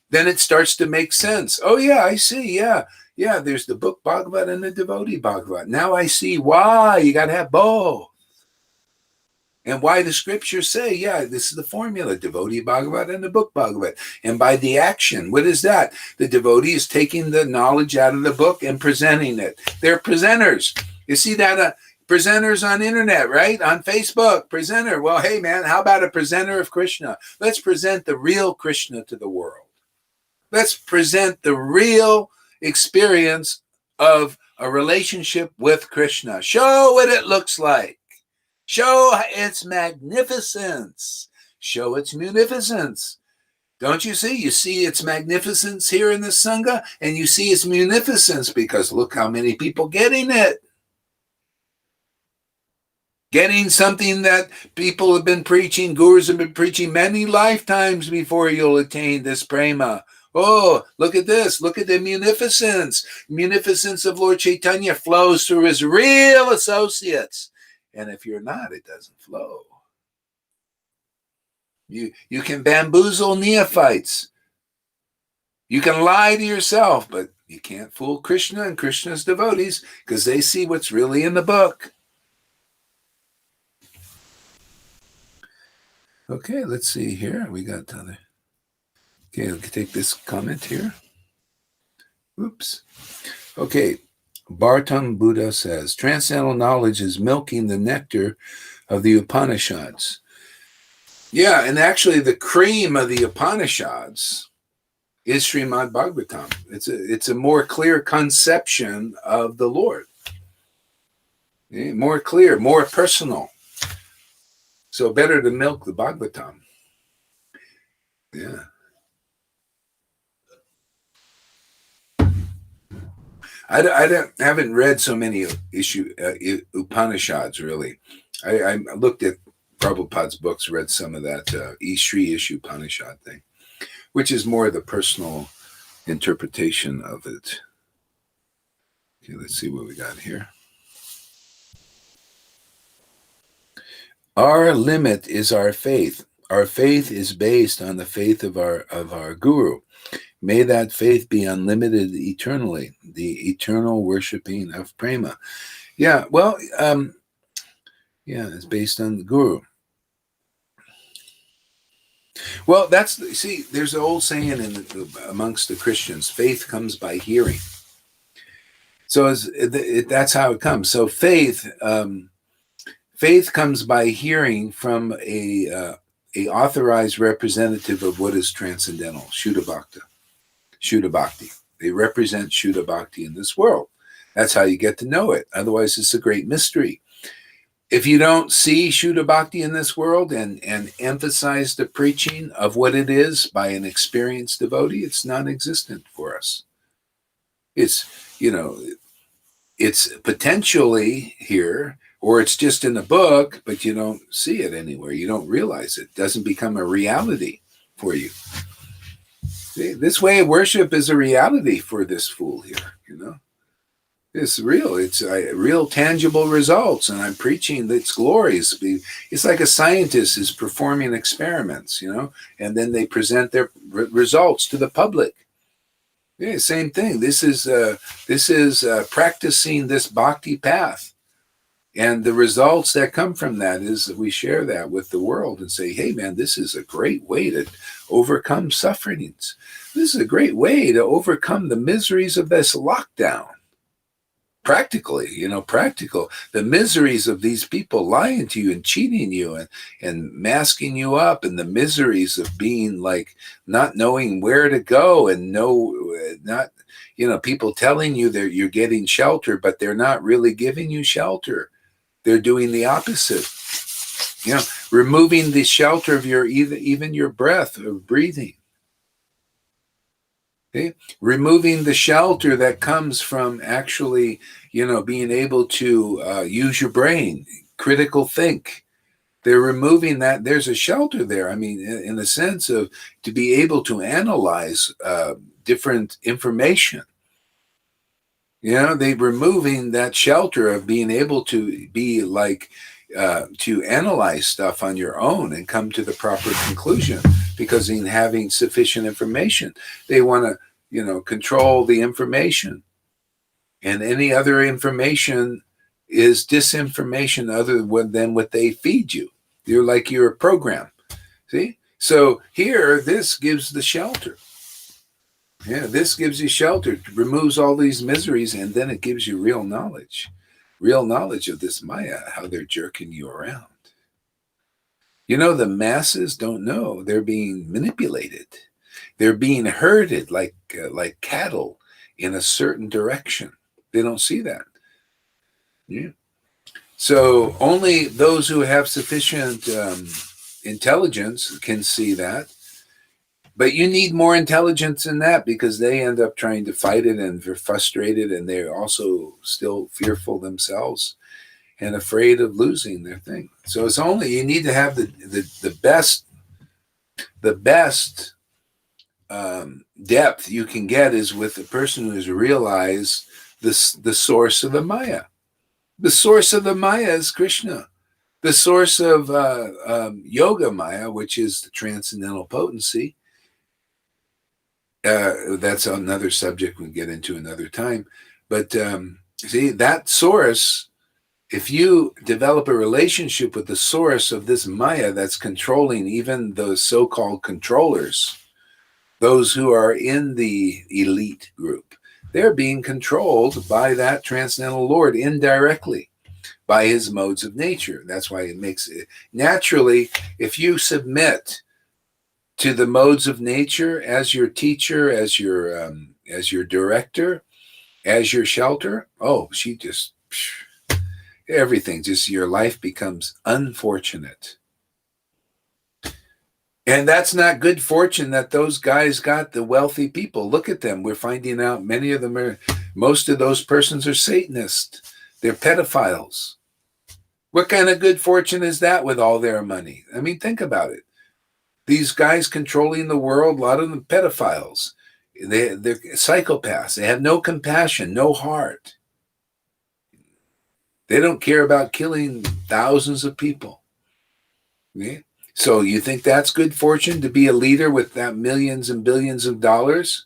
[SPEAKER 1] Then it starts to make sense. Oh yeah, I see. Yeah. There's the book Bhagavat and the devotee Bhagavat. Now I see why you got to have both. And why the scriptures say, this is the formula, devotee Bhagavat and the book Bhagavat. And by the action, what is that? The devotee is taking the knowledge out of the book and presenting it. They're presenters. You see that presenters on internet, right? On Facebook, presenter. Well, hey, man, how about a presenter of Krishna? Let's present the real Krishna to the world. Let's present the real experience of a relationship with Krishna. Show what it looks like. Show its magnificence. Show its munificence. Don't you see? You see its magnificence here in the Sangha, and you see its munificence because look how many people getting it. Getting something that people have been preaching, gurus have been preaching many lifetimes before you'll attain this prema. Oh, look at this. Look at the munificence. Munificence of Lord Chaitanya flows through his real associates. And if you're not, it doesn't flow. You can bamboozle neophytes. You can lie to yourself, but you can't fool Krishna and Krishna's devotees because they see what's really in the book. Okay, let's see here. We got other. Okay, I'll take this comment here. Oops. Okay, Bhartam Buddha says, transcendental knowledge is milking the nectar of the Upanishads. Yeah, and actually the cream of the Upanishads is Srimad Bhagavatam. It's a more clear conception of the Lord. Okay? More clear, more personal. So better to milk the Bhagavatam. Yeah. I haven't read so many Upanishads, really. I looked at Prabhupada's books, read some of that Sri Ish Upanishad thing, which is more the personal interpretation of it. Okay, let's see what we got here. Our limit is our faith. Our faith is based on the faith of our guru. May that faith be unlimited eternally, the eternal worshiping of prema. Yeah, well, it's based on the guru. Well, there's an old saying amongst the Christians, faith comes by hearing. So that's how it comes. So faith comes by hearing from a authorized representative of what is transcendental, Shuddha Bhakti. They represent Shuddha Bhakti in this world. That's how you get to know it. Otherwise, it's a great mystery. If you don't see Shuddha Bhakti in this world and emphasize the preaching of what it is by an experienced devotee, it's non-existent for us. It's potentially here, or it's just in the book, but you don't see it anywhere. You don't realize it. It doesn't become a reality for you. See, this way of worship is a reality for this fool here, It's real. It's real tangible results, and I'm preaching its glories. It's like a scientist is performing experiments, and then they present their results to the public. Yeah, same thing. This is practicing this bhakti path, and the results that come from that is that we share that with the world and say, "Hey, man, this is a great way to overcome sufferings. This is a great way to overcome the miseries of this lockdown." Practically, practical. The miseries of these people lying to you and cheating you and masking you up, and the miseries of being like not knowing where to go and people telling you that you're getting shelter, but they're not really giving you shelter. They're doing the opposite. Removing the shelter of even your breath of breathing. Okay? Removing the shelter that comes from actually, being able to use your brain, critical think. They're removing that. There's a shelter there. I mean, in the sense of to be able to analyze different information. They're removing that shelter of being able to be like, to analyze stuff on your own and come to the proper conclusion, because in having sufficient information, they want to, control the information, and any other information is disinformation other than what they feed you. You're a program. See? So here, this gives the shelter. Yeah, this gives you shelter, removes all these miseries, and then it gives you real knowledge of this Maya, how they're jerking you around. The masses don't know. They're being manipulated. They're being herded like cattle in a certain direction. They don't see that. Yeah. So only those who have sufficient intelligence can see that. But you need more intelligence than that, because they end up trying to fight it, and they're frustrated, and they're also still fearful themselves and afraid of losing their thing. So it's only, you need to have the best depth you can get is with a person who has realized the source of the Maya. The source of the Maya is Krishna. The source of Yoga Maya, which is the transcendental potency, that's another subject we can get into another time. But see, that source, if you develop a relationship with the source of this Maya that's controlling even those so-called controllers, those who are in the elite group, they're being controlled by that transcendental Lord indirectly by his modes of nature. That's why it makes it naturally, if you submit to the modes of nature as your teacher, as your director, as your shelter, everything, just your life becomes unfortunate. And that's not good fortune that those guys got, the wealthy people. Look at them. We're finding out most of those persons are Satanists. They're pedophiles. What kind of good fortune is that with all their money? I mean, think about it. These guys controlling the world, a lot of them pedophiles. They're psychopaths. They have no compassion, no heart. They don't care about killing thousands of people. Yeah. So you think that's good fortune to be a leader with that millions and billions of dollars,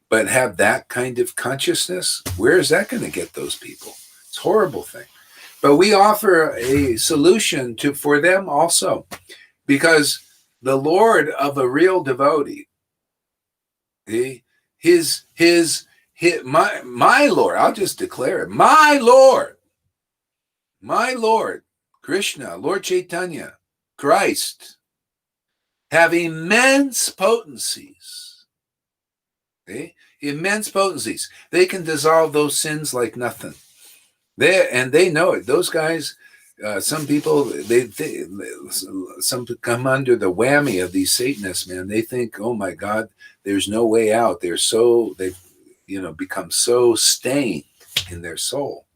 [SPEAKER 1] but have that kind of consciousness? Where is that going to get those people? It's a horrible thing. But we offer a solution for them also, because the Lord of a real devotee, my Lord, I'll just declare it, my Lord, Krishna, Lord Chaitanya, Christ, have immense potencies. Okay? Immense potencies. They can dissolve those sins like nothing. They know it. Those guys, some people, some come under the whammy of these Satanists, man. They think, oh my God, there's no way out. They've become so stained in their soul.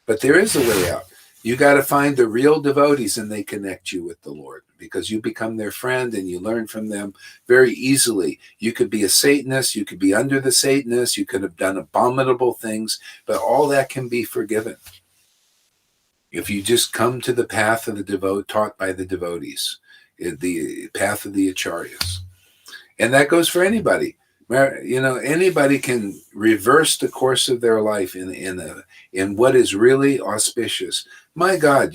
[SPEAKER 1] But there is a way out. You got to find the real devotees, and they connect you with the Lord, because you become their friend and you learn from them very easily. You could be a Satanist, you could be under the Satanist, you could have done abominable things, but all that can be forgiven if you just come to the path of the taught by the devotees, the path of the acharyas. And that goes for anybody. Anybody can reverse the course of their life in what is really auspicious. My God,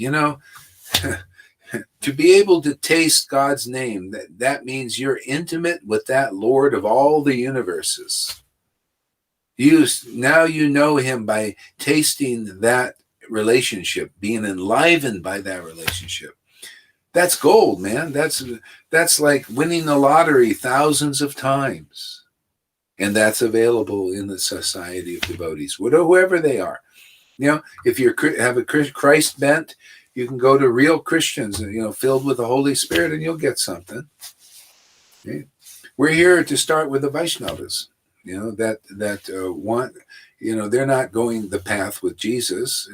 [SPEAKER 1] to be able to taste God's name, that means you're intimate with that Lord of all the universes. Now you know him by tasting that relationship, being enlivened by that relationship. That's gold, man. That's like winning the lottery thousands of times. And that's available in the society of devotees, whoever they are. If you have a Christ bent, you can go to real Christians, filled with the Holy Spirit, and you'll get something. Okay? We're here to start with the Vaishnavas, that want, they're not going the path with Jesus.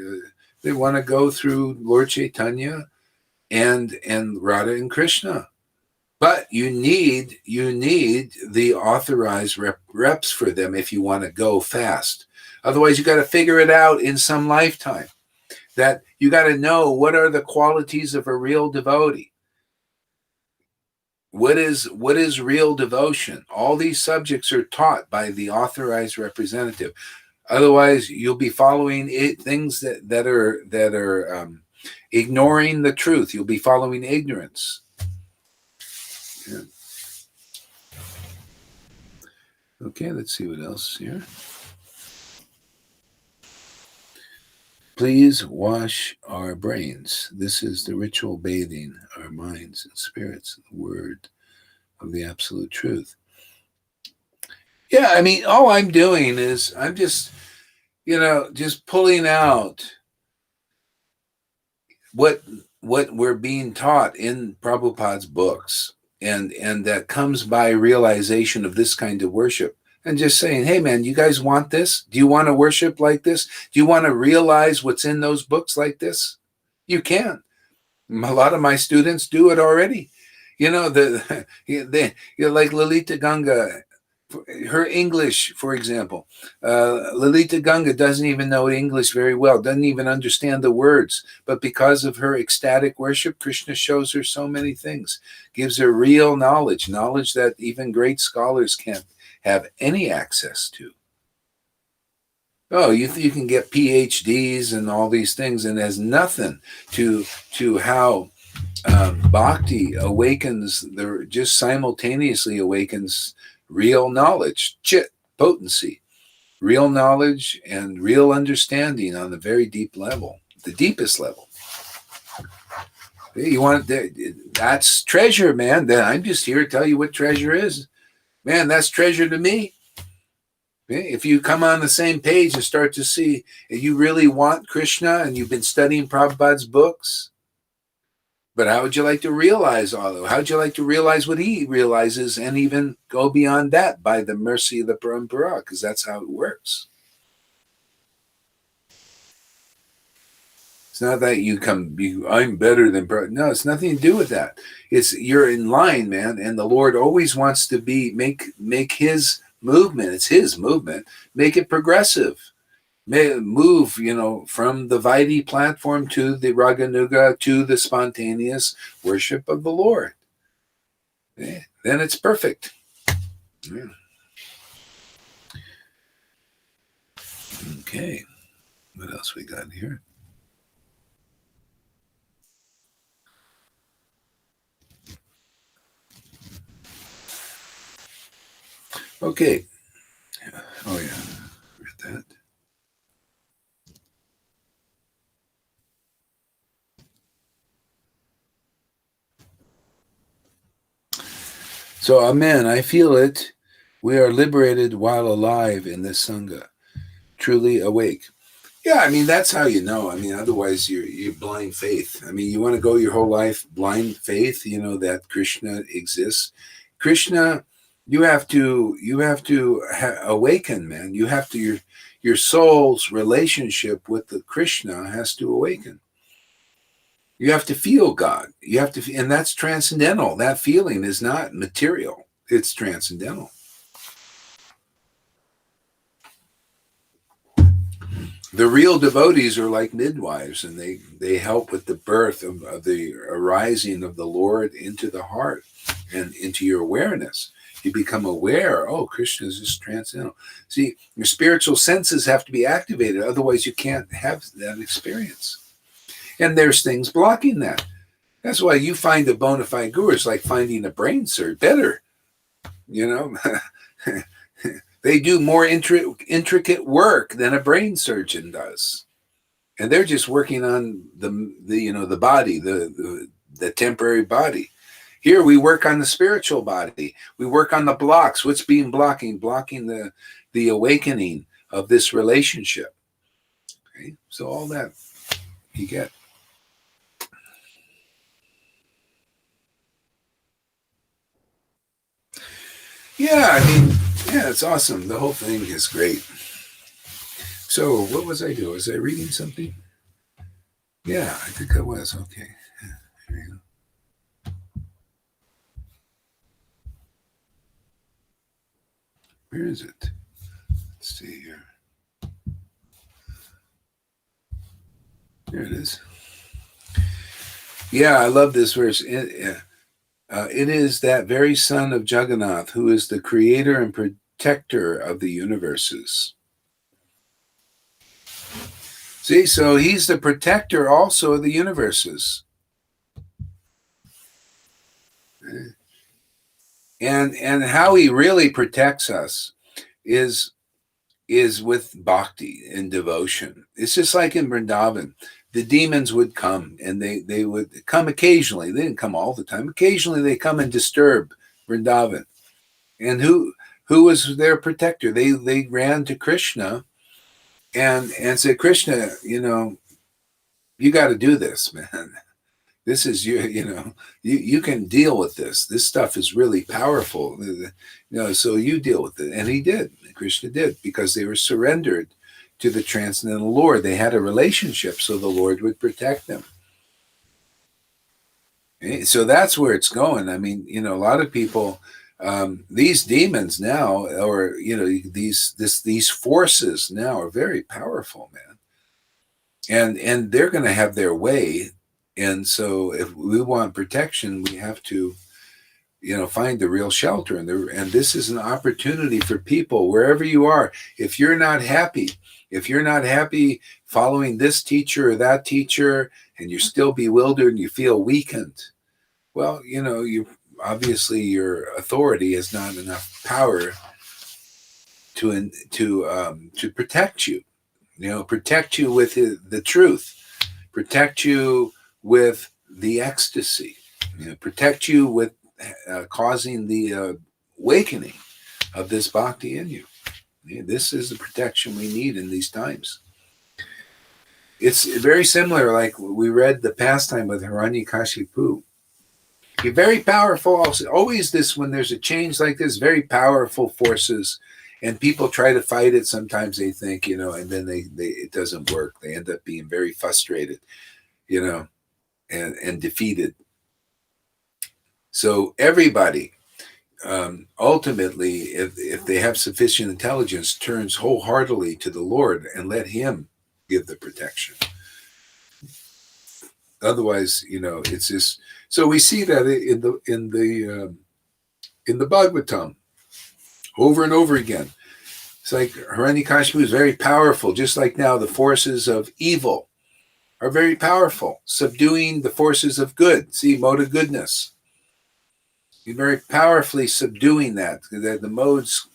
[SPEAKER 1] They want to go through Lord Chaitanya and Radha and Krishna. But you need the authorized reps for them if you want to go fast. Otherwise, you got to figure it out in some lifetime. That you got to know what are the qualities of a real devotee. What is real devotion? All these subjects are taught by the authorized representative. Otherwise, you'll be following things that are ignoring the truth. You'll be following ignorance. Yeah. Okay, let's see what else here. Please wash our brains. This is the ritual bathing our minds and spirits in the word of the absolute truth. Yeah, I mean, all I'm doing is I'm just, just pulling out what we're being taught in Prabhupada's books, and that comes by realization of this kind of worship. And just saying, hey, man, you guys want this? Do you want to worship like this? Do you want to realize what's in those books like this? You can. A lot of my students do it already. Like Lalita Ganga, her English, for example. Lalita Ganga doesn't even know English very well, doesn't even understand the words. But because of her ecstatic worship, Krishna shows her so many things, gives her real knowledge that even great scholars can't have any access to. Oh, you can get PhDs and all these things, and it has nothing to how bhakti awakens, just simultaneously awakens real knowledge, potency, real knowledge and real understanding on a very deep level, the deepest level. You want that's treasure, man. I'm just here to tell you what treasure is. Man, that's treasure to me. If you come on the same page and start to see you really want Krishna and you've been studying Prabhupada's books, but how would you like to realize all of it? How would you like to realize what he realizes and even go beyond that by the mercy of the Parampara? Because that's how it works. It's not that I'm better than, no, it's nothing to do with that. You're in line, man, and the Lord always wants to make his movement, it's his movement, make it progressive. move, from the Vaidhi platform to the Raganuga to the spontaneous worship of the Lord. Then it's perfect. Yeah. Okay. What else we got here? Okay. Oh, yeah. Read that. So, amen. I feel it. We are liberated while alive in this Sangha, truly awake. Yeah, I mean, that's how you know. I mean, otherwise you're blind faith. I mean, you want to go your whole life blind faith, that Krishna exists. Krishna, you have to awaken, man. You have to, your soul's relationship with the Krishna has to awaken. You have to feel God. You have to, and that's transcendental. That feeling is not material. It's transcendental. The real devotees are like midwives, and they help with the birth of the arising of the Lord into the heart and into your awareness. You become aware, oh, Krishna is just transcendental. See, your spiritual senses have to be activated, otherwise you can't have that experience. And there's things blocking that. That's why you find a bona fide guru. It's like finding a brain surgeon. Better, They do more intricate work than a brain surgeon does, and they're just working on the body, the temporary body. Here we work on the spiritual body. We work on the blocks. What's being blocking the awakening of this relationship. Okay? So all that you get. Yeah, I mean, yeah, it's awesome. The whole thing is great. So what was I doing? Was I reading something? Yeah, I think I was. Okay. Here we go. Where is it? Let's see here. There it is. Yeah, I love this verse. It is that very son of Jagannath who is the creator and protector of the universes. See, so he's the protector also of the universes. And how he really protects us is with bhakti and devotion. It's just like in Vrindavan. The demons would come, and they would come occasionally. They didn't come all the time. Occasionally they come and disturb Vrindavan. And who was their protector? They ran to Krishna and said, Krishna, you got to do this, man. This is you can deal with this. This stuff is really powerful. So you deal with it. And he did. Krishna did, because they were surrendered to the transcendental Lord. They had a relationship, so the Lord would protect them. Okay? So that's where it's going. I mean, a lot of people, these demons now, or these forces now are very powerful, man. And they're going to have their way. And so if we want protection, we have to, find the real shelter. And this is an opportunity for people, wherever you are. If you're not happy following this teacher or that teacher, and you're still bewildered and you feel weakened, well, you obviously your authority has not enough power to protect you. Protect you with the truth, protect you with the ecstasy, protect you with causing the awakening of this bhakti in you. This is the protection we need in these times. It's very similar, like we read the pastime with Hiranyakashipu. You're very powerful. Always this, when there's a change like this, very powerful forces, and people try to fight it. Sometimes they think, and then they it doesn't work. They end up being very frustrated, and defeated. So everybody, ultimately, if they have sufficient intelligence, turns wholeheartedly to the Lord and let Him give the protection. Otherwise, it's just. So we see that in the Bhagavatam over and over again. It's like Hiranyakashipu is very powerful, just like now the forces of evil are very powerful, subduing the forces of good. See, mode of goodness. You're very powerfully subduing that. The modes.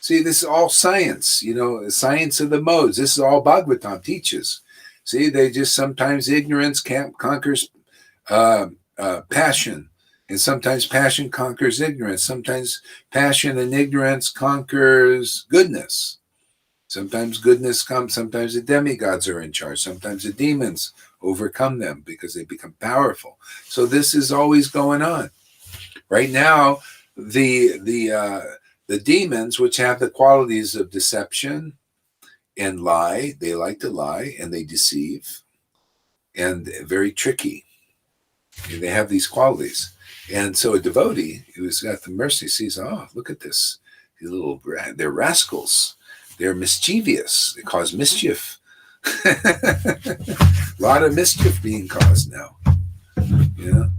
[SPEAKER 1] See, this is all science, science of the modes. This is all Bhagavatam teaches. See, they just sometimes ignorance conquers passion. And sometimes passion conquers ignorance. Sometimes passion and ignorance conquers goodness. Sometimes goodness comes. Sometimes the demigods are in charge. Sometimes the demons overcome them because they become powerful. So this is always going on. Right now, the demons, which have the qualities of deception and lie, they like to lie and they deceive and very tricky. And they have these qualities. And so a devotee who's got the mercy sees, oh, look at this. They're rascals. They're mischievous. They cause mischief. A lot of mischief being caused now. A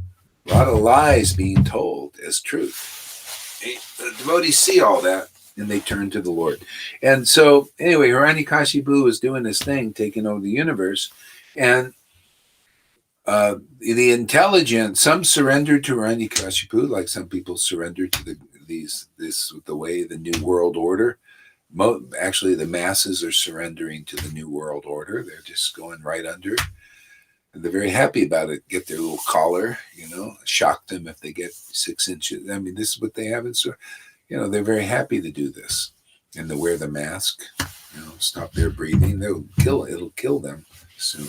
[SPEAKER 1] lot of lies being told as truth. The devotees see all that and they turn to the Lord. And so anyway, Hiranyakashipu is doing this thing, taking over the universe. And the intelligent, some surrender to Hiranyakashipu, like some people surrender to the way, the New World Order. Actually, the masses are surrendering to the New World Order. They're just going right under. And they're very happy about it. Get their little collar, shock them if they get 6 inches. I mean, this is what they have in store. They're very happy to do this. And they wear the mask, stop their breathing. It'll kill them soon.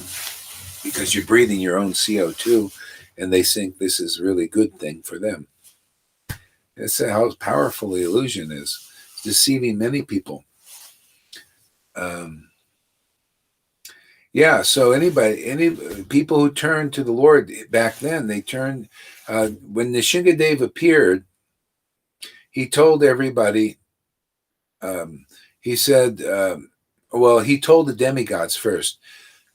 [SPEAKER 1] Because you're breathing your own CO2, and they think this is a really good thing for them. That's how powerful the illusion is. It's deceiving many people. So any people who turned to the Lord back then, they turned, when Nishingadev appeared, he told everybody, he said, he told the demigods first.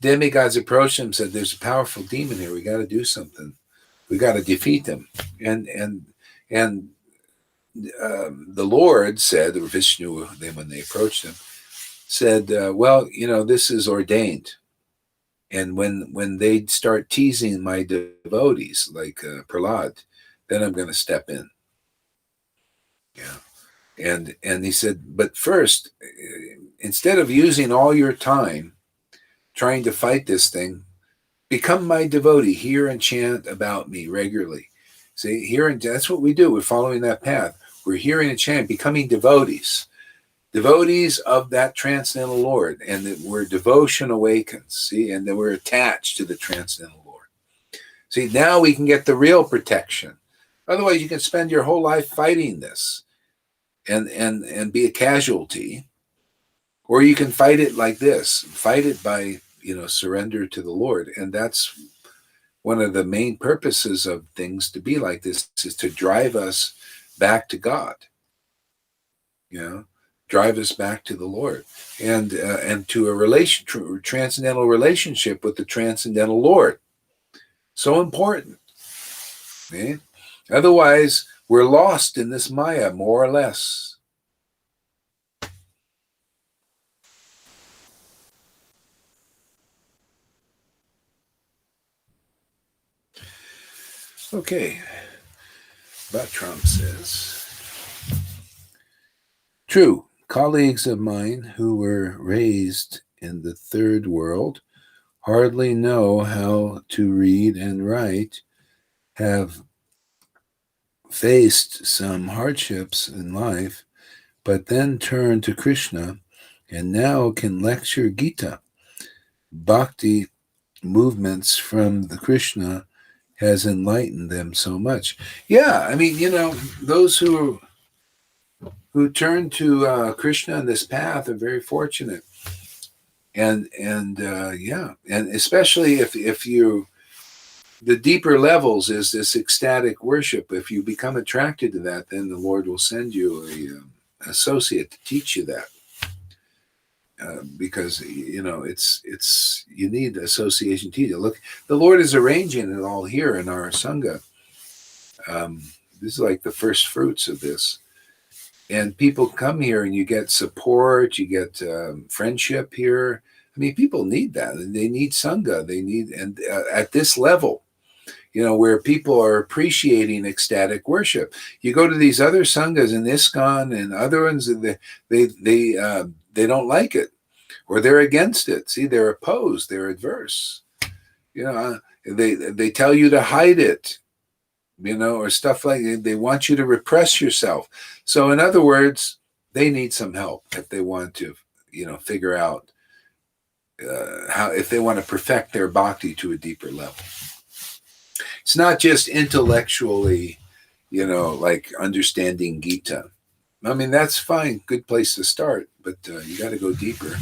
[SPEAKER 1] Demigods approached him and said, there's a powerful demon here. We got to do something. We got to defeat him. And the Lord said, or Vishnu, when they approached him, said, this is ordained. And when they start teasing my devotees, like Prahlad, then I'm going to step in. Yeah. And he said, but first, instead of using all your time trying to fight this thing, become my devotee. Hear and chant about me regularly. See, that's what we do. We're following that path. We're hearing and chanting, becoming devotees of that transcendental Lord, and that we're devotion awakens. See, and that we're attached to the transcendental Lord. See, now we can get the real protection. Otherwise, you can spend your whole life fighting this, and be a casualty, or you can fight it like this. Fight it by surrender to the Lord. And that's one of the main purposes of things to be like this, is to drive us back to God, drive us back to the Lord, and to a transcendental relationship with the transcendental Lord. So important. Okay? Otherwise, we're lost in this Maya, more or less. Okay. Batram says, true, colleagues of mine who were raised in the third world hardly know how to read and write, have faced some hardships in life, but then turn to Krishna and now can lecture Gita. Bhakti movements from the Krishna has enlightened them so much. Yeah, I mean, those who turn to Krishna on this path are very fortunate, and especially if you the deeper levels is this ecstatic worship. If you become attracted to that, then the Lord will send you a associate to teach you that. Because it's you need association teacher. Look, the Lord is arranging it all here in our sangha. This is like the first fruits of this, and people come here and you get support, you get friendship here. I mean, people need that, and they need sangha. They need, and at this level, where people are appreciating ecstatic worship. You go to these other sanghas in ISKCON and other ones, they don't like it, or they're against it. See, they're opposed, they're adverse. They tell you to hide it, or stuff like that. They want you to repress yourself. So in other words, they need some help if they want to, figure out how, if they want to perfect their bhakti to a deeper level. It's not just intellectually, like understanding Gita. I mean, that's fine, good place to start, but you got to go deeper.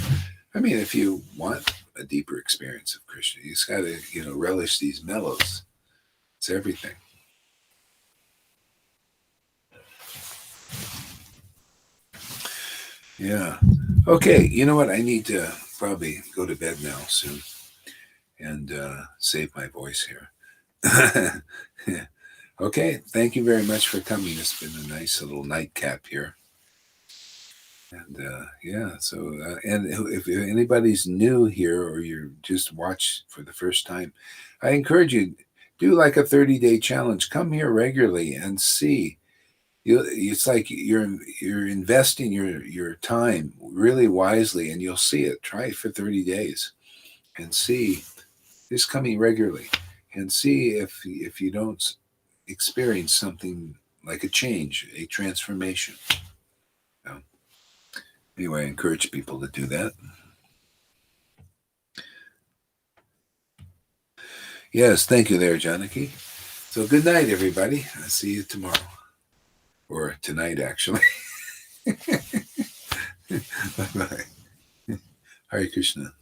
[SPEAKER 1] I mean, if you want a deeper experience of Krishna, you just got to, relish these mellows. It's everything. Yeah. Okay, you know what? I need to probably go to bed now soon and save my voice here. Yeah. Okay, thank you very much for coming. It's been a nice little nightcap here. And and if anybody's new here or you just watch for the first time, I encourage you, do like a 30-day challenge. Come here regularly and see. It's like you're investing your time really wisely, and you'll see it. Try it for 30 days and see. Just coming regularly and see if you don't experience something like a change, a transformation. Anyway, I encourage people to do that. Yes, thank you there, Janaki. So good night, everybody. I'll see you tomorrow. Or tonight, actually. Bye-bye. Hare Krishna.